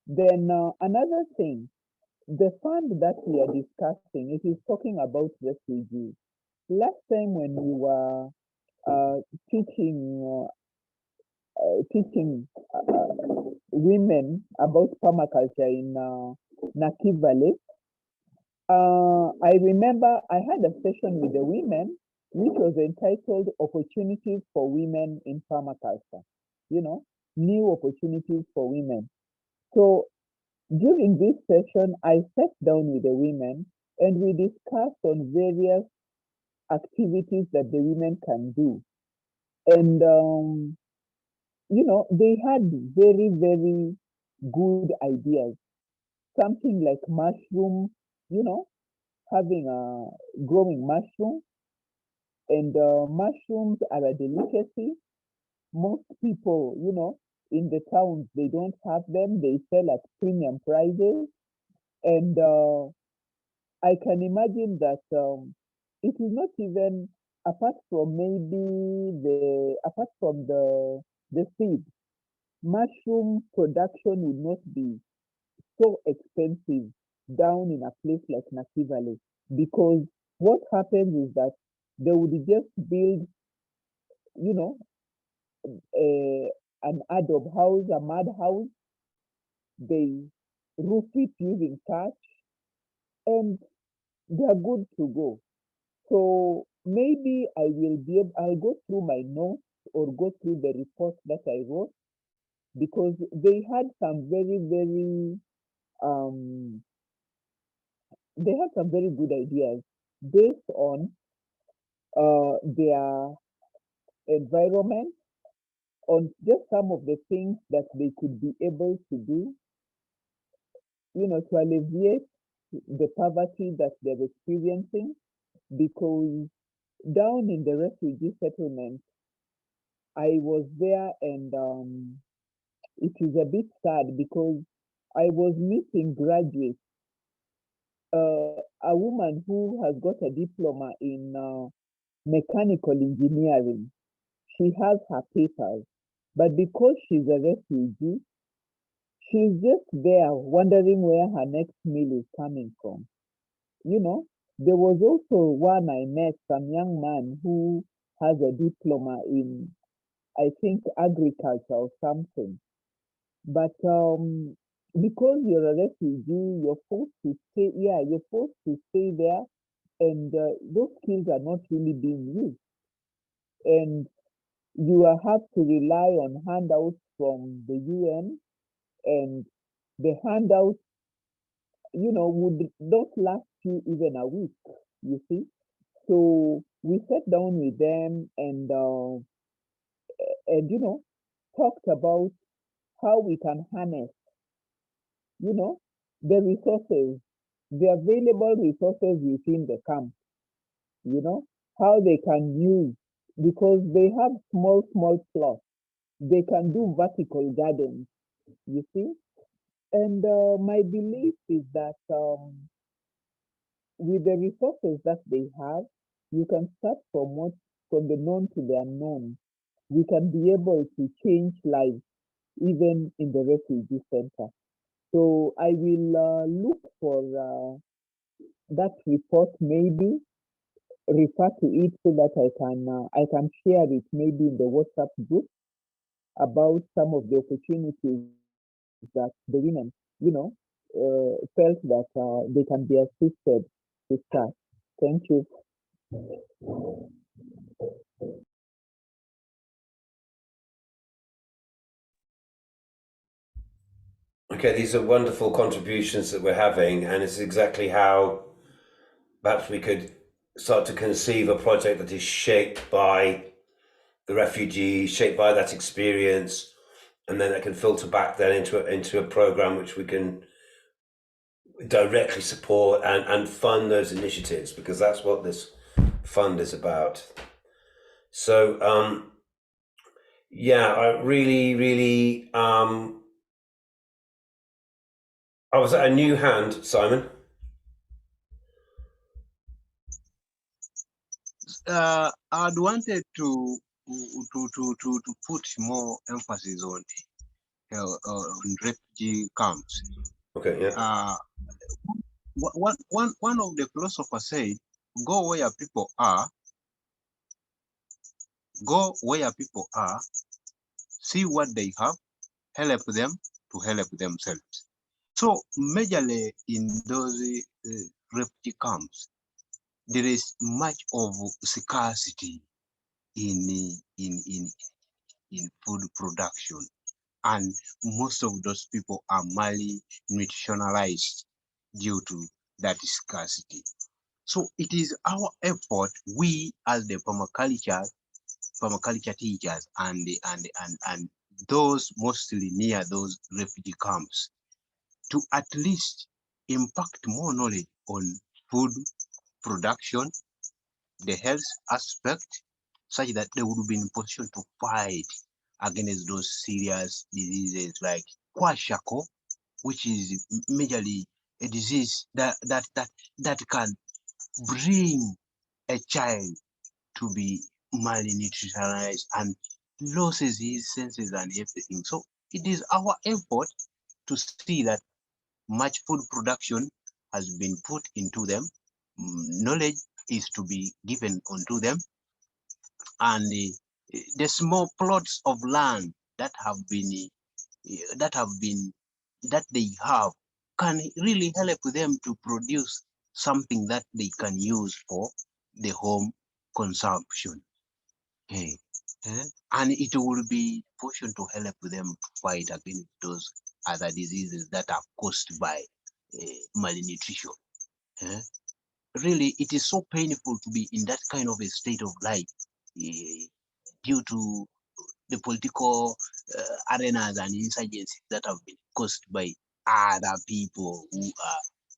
Then another thing, the fund that we are discussing, it is talking about refugees. Last time when we were teaching women about permaculture in Nakivale, I remember I had a session with the women which was entitled Opportunities for Women in Permaculture, you know, new opportunities for women. So during this session, I sat down with the women and we discussed on various activities that the women can do. And, you know, they had very, very good ideas. Something like mushroom, you know, having a growing mushroom. And mushrooms are a delicacy. Most people, you know, in the towns, they don't have them. They sell at premium prices. And I can imagine that it is not even, apart from the seed, mushroom production would not be so expensive down in a place like Nakivale, because what happens is that they would just build, you know, an adobe house, a mud house. They roof it using thatch, and they are good to go. So maybe I'll go through my notes or go through the report that I wrote, because they had some very, very good ideas based on their environment, on just some of the things that they could be able to do, you know, to alleviate the poverty that they're experiencing. Because down in the refugee settlement, I was there, and it is a bit sad because I was meeting graduates, a woman who has got a diploma in mechanical engineering. She has her papers, but because she's a refugee, she's just there wondering where her next meal is coming from. You know, there was also one I met, some young man who has a diploma in, I think, agriculture or something. But because you're a refugee, you're forced to stay there and those skills are not really being used. And you have to rely on handouts from the UN, and the handouts, would not last you even a week, you see. So we sat down with them and talked about how we can harness, the resources, the available resources within the camp, how they can use, because they have small plots. They can do vertical gardens, you see. And my belief is that with the resources that they have, you can start from the known to the unknown. We can be able to change lives even in the refugee center. So I will look for that report, maybe refer to it so that I can share it maybe in the WhatsApp group about some of the opportunities that the women, felt that they can be assisted to start. Thank you. Okay, these are wonderful contributions that we're having, and it's exactly how perhaps we could start to conceive a project that is shaped by the refugee, shaped by that experience, and then that can filter back then into a program which we can directly support and fund those initiatives, because that's what this fund is about. So yeah, I really I was at a new hand, Simon. I'd wanted to put more emphasis on refugee camps. Okay, yeah. One of the philosophers said, "Go where people are. Go where people are. See what they have. Help them to help themselves." So majorly in those refugee camps, there is much of scarcity in food production, and most of those people are malnutritionalized due to that scarcity. So it is our effort, we as the permaculture teachers and those mostly near those refugee camps, to at least impact more knowledge on food production, the health aspect, such that they would be in position to fight against those serious diseases like kwashiorkor, which is majorly a disease that can bring a child to be malnutritionized and loses his senses and everything. So it is our effort to see that much food production has been put into them, knowledge is to be given onto them, and the small plots of land that they have can really help them to produce something that they can use for the home consumption. Okay. And it will be portion to help them to fight against those other diseases that are caused by malnutrition. Really, it is so painful to be in that kind of a state of life due to the political arenas and insurgencies that have been caused by other people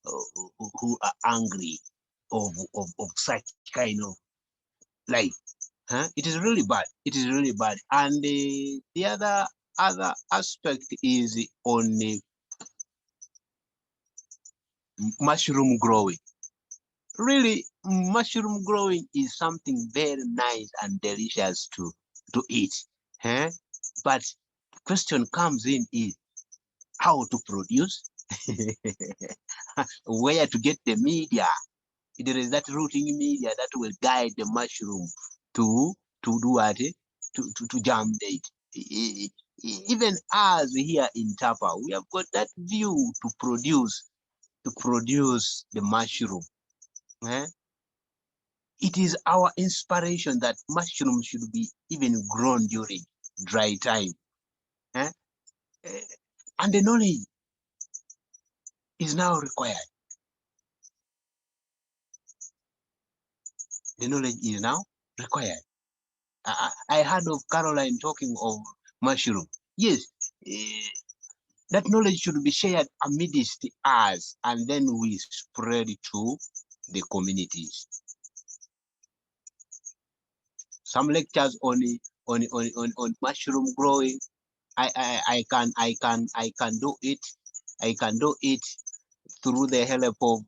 who are angry of such kind of life. It is really bad. It is really bad. And the other aspect is on mushroom growing. Really, mushroom growing is something very nice and delicious to eat. But the question comes in is how to produce, where to get the media. There is that rooting media that will guide the mushroom to do what? To germinate. Even us here in Tapa, we have got that view to produce the mushroom. it is our inspiration that mushrooms should be even grown during dry time. And the knowledge is now required. The knowledge is now required. I heard of Caroline talking of mushroom. Yes, that knowledge should be shared amidst us, and then we spread to the communities. Some lectures on mushroom growing. I can do it. I can do it through the help of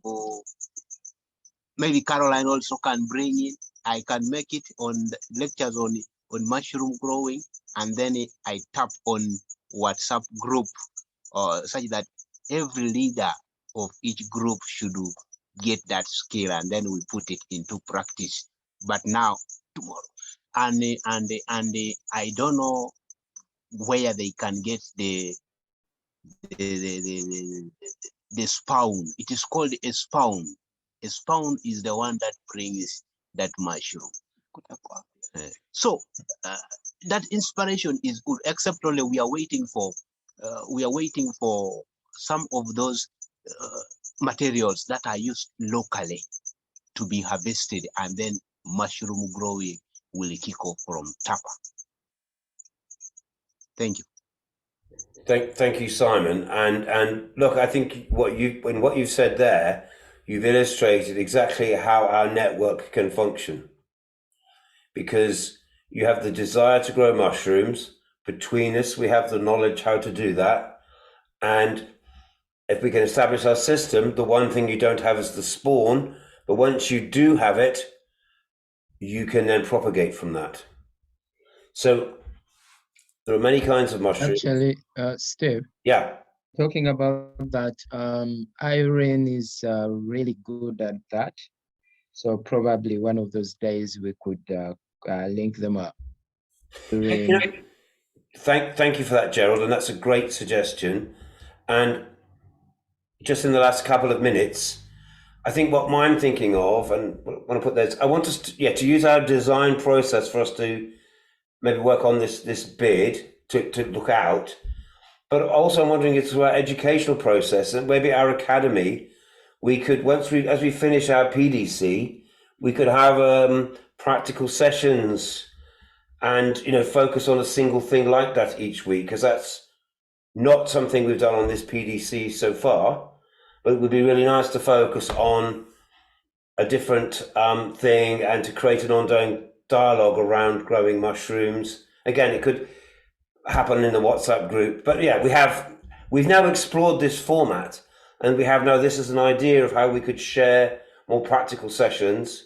maybe Caroline also can bring it. I can make it on the lectures on mushroom growing, and then I tap on WhatsApp group, such that every leader of each group should get that skill, and then we put it into practice. But now, tomorrow, and I don't know where they can get the spawn. It is called a spawn. A spawn is the one that brings that mushroom. So that inspiration is good, except only we are waiting for some of those materials that are used locally to be harvested, and then mushroom growing will kick off from Tapa. Thank you. Thank you, Simon. And look, I think what you've said there, you've illustrated exactly how our network can function. Because you have the desire to grow mushrooms. Between us, we have the knowledge how to do that. And if we can establish our system, the one thing you don't have is the spawn. But once you do have it, you can then propagate from that. So there are many kinds of mushrooms. Actually, Steve. Yeah. Talking about that, Irene is really good at that. So probably one of those days we could link them up. Thank you for that, Gerald, and that's a great suggestion. And just in the last couple of minutes, I think what I'm thinking of, and I want to put this, I want us to use our design process for us to maybe work on this bid to look out. But also I'm wondering it's our educational process, and maybe our academy, we could, as we finish our PDC, we could have practical sessions and focus on a single thing like that each week, because that's not something we've done on this PDC so far. But it would be really nice to focus on a different thing and to create an ongoing dialogue around growing mushrooms. Again, it could happen in the WhatsApp group, but yeah, we've now explored this format, and we have now this as an idea of how we could share more practical sessions.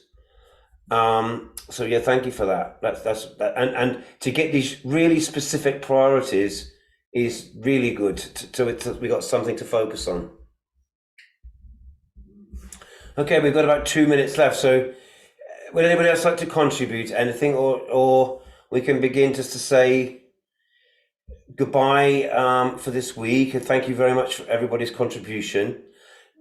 So yeah, thank you for that. That's and to get these really specific priorities is really good. So we got something to focus on. Okay, we've got about 2 minutes left. So would anybody else like to contribute anything, or we can begin just to say goodbye for this week, and thank you very much for everybody's contribution.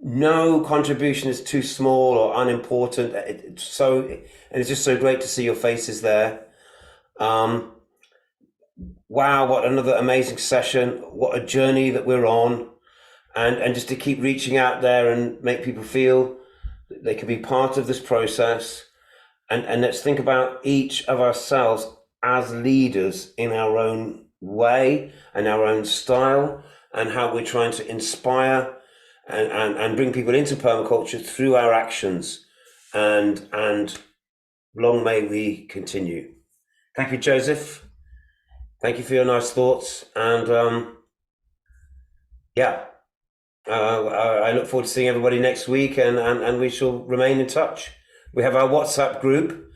No contribution is too small or unimportant. It's just so great to see your faces there. Wow, what another amazing session! What a journey that we're on, and just to keep reaching out there and make people feel that they can be part of this process. And let's think about each of ourselves as leaders in our own way and our own style, and how we're trying to inspire and bring people into permaculture through our actions, and long may we continue. Thank you, Joseph. Thank you for your nice thoughts, and I look forward to seeing everybody next week, and we shall remain in touch. We have our WhatsApp group,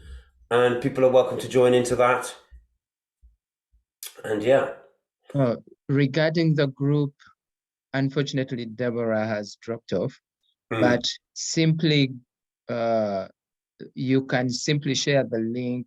and people are welcome to join into that. And yeah. Regarding the group, unfortunately, Deborah has dropped off, but simply, you can simply share the link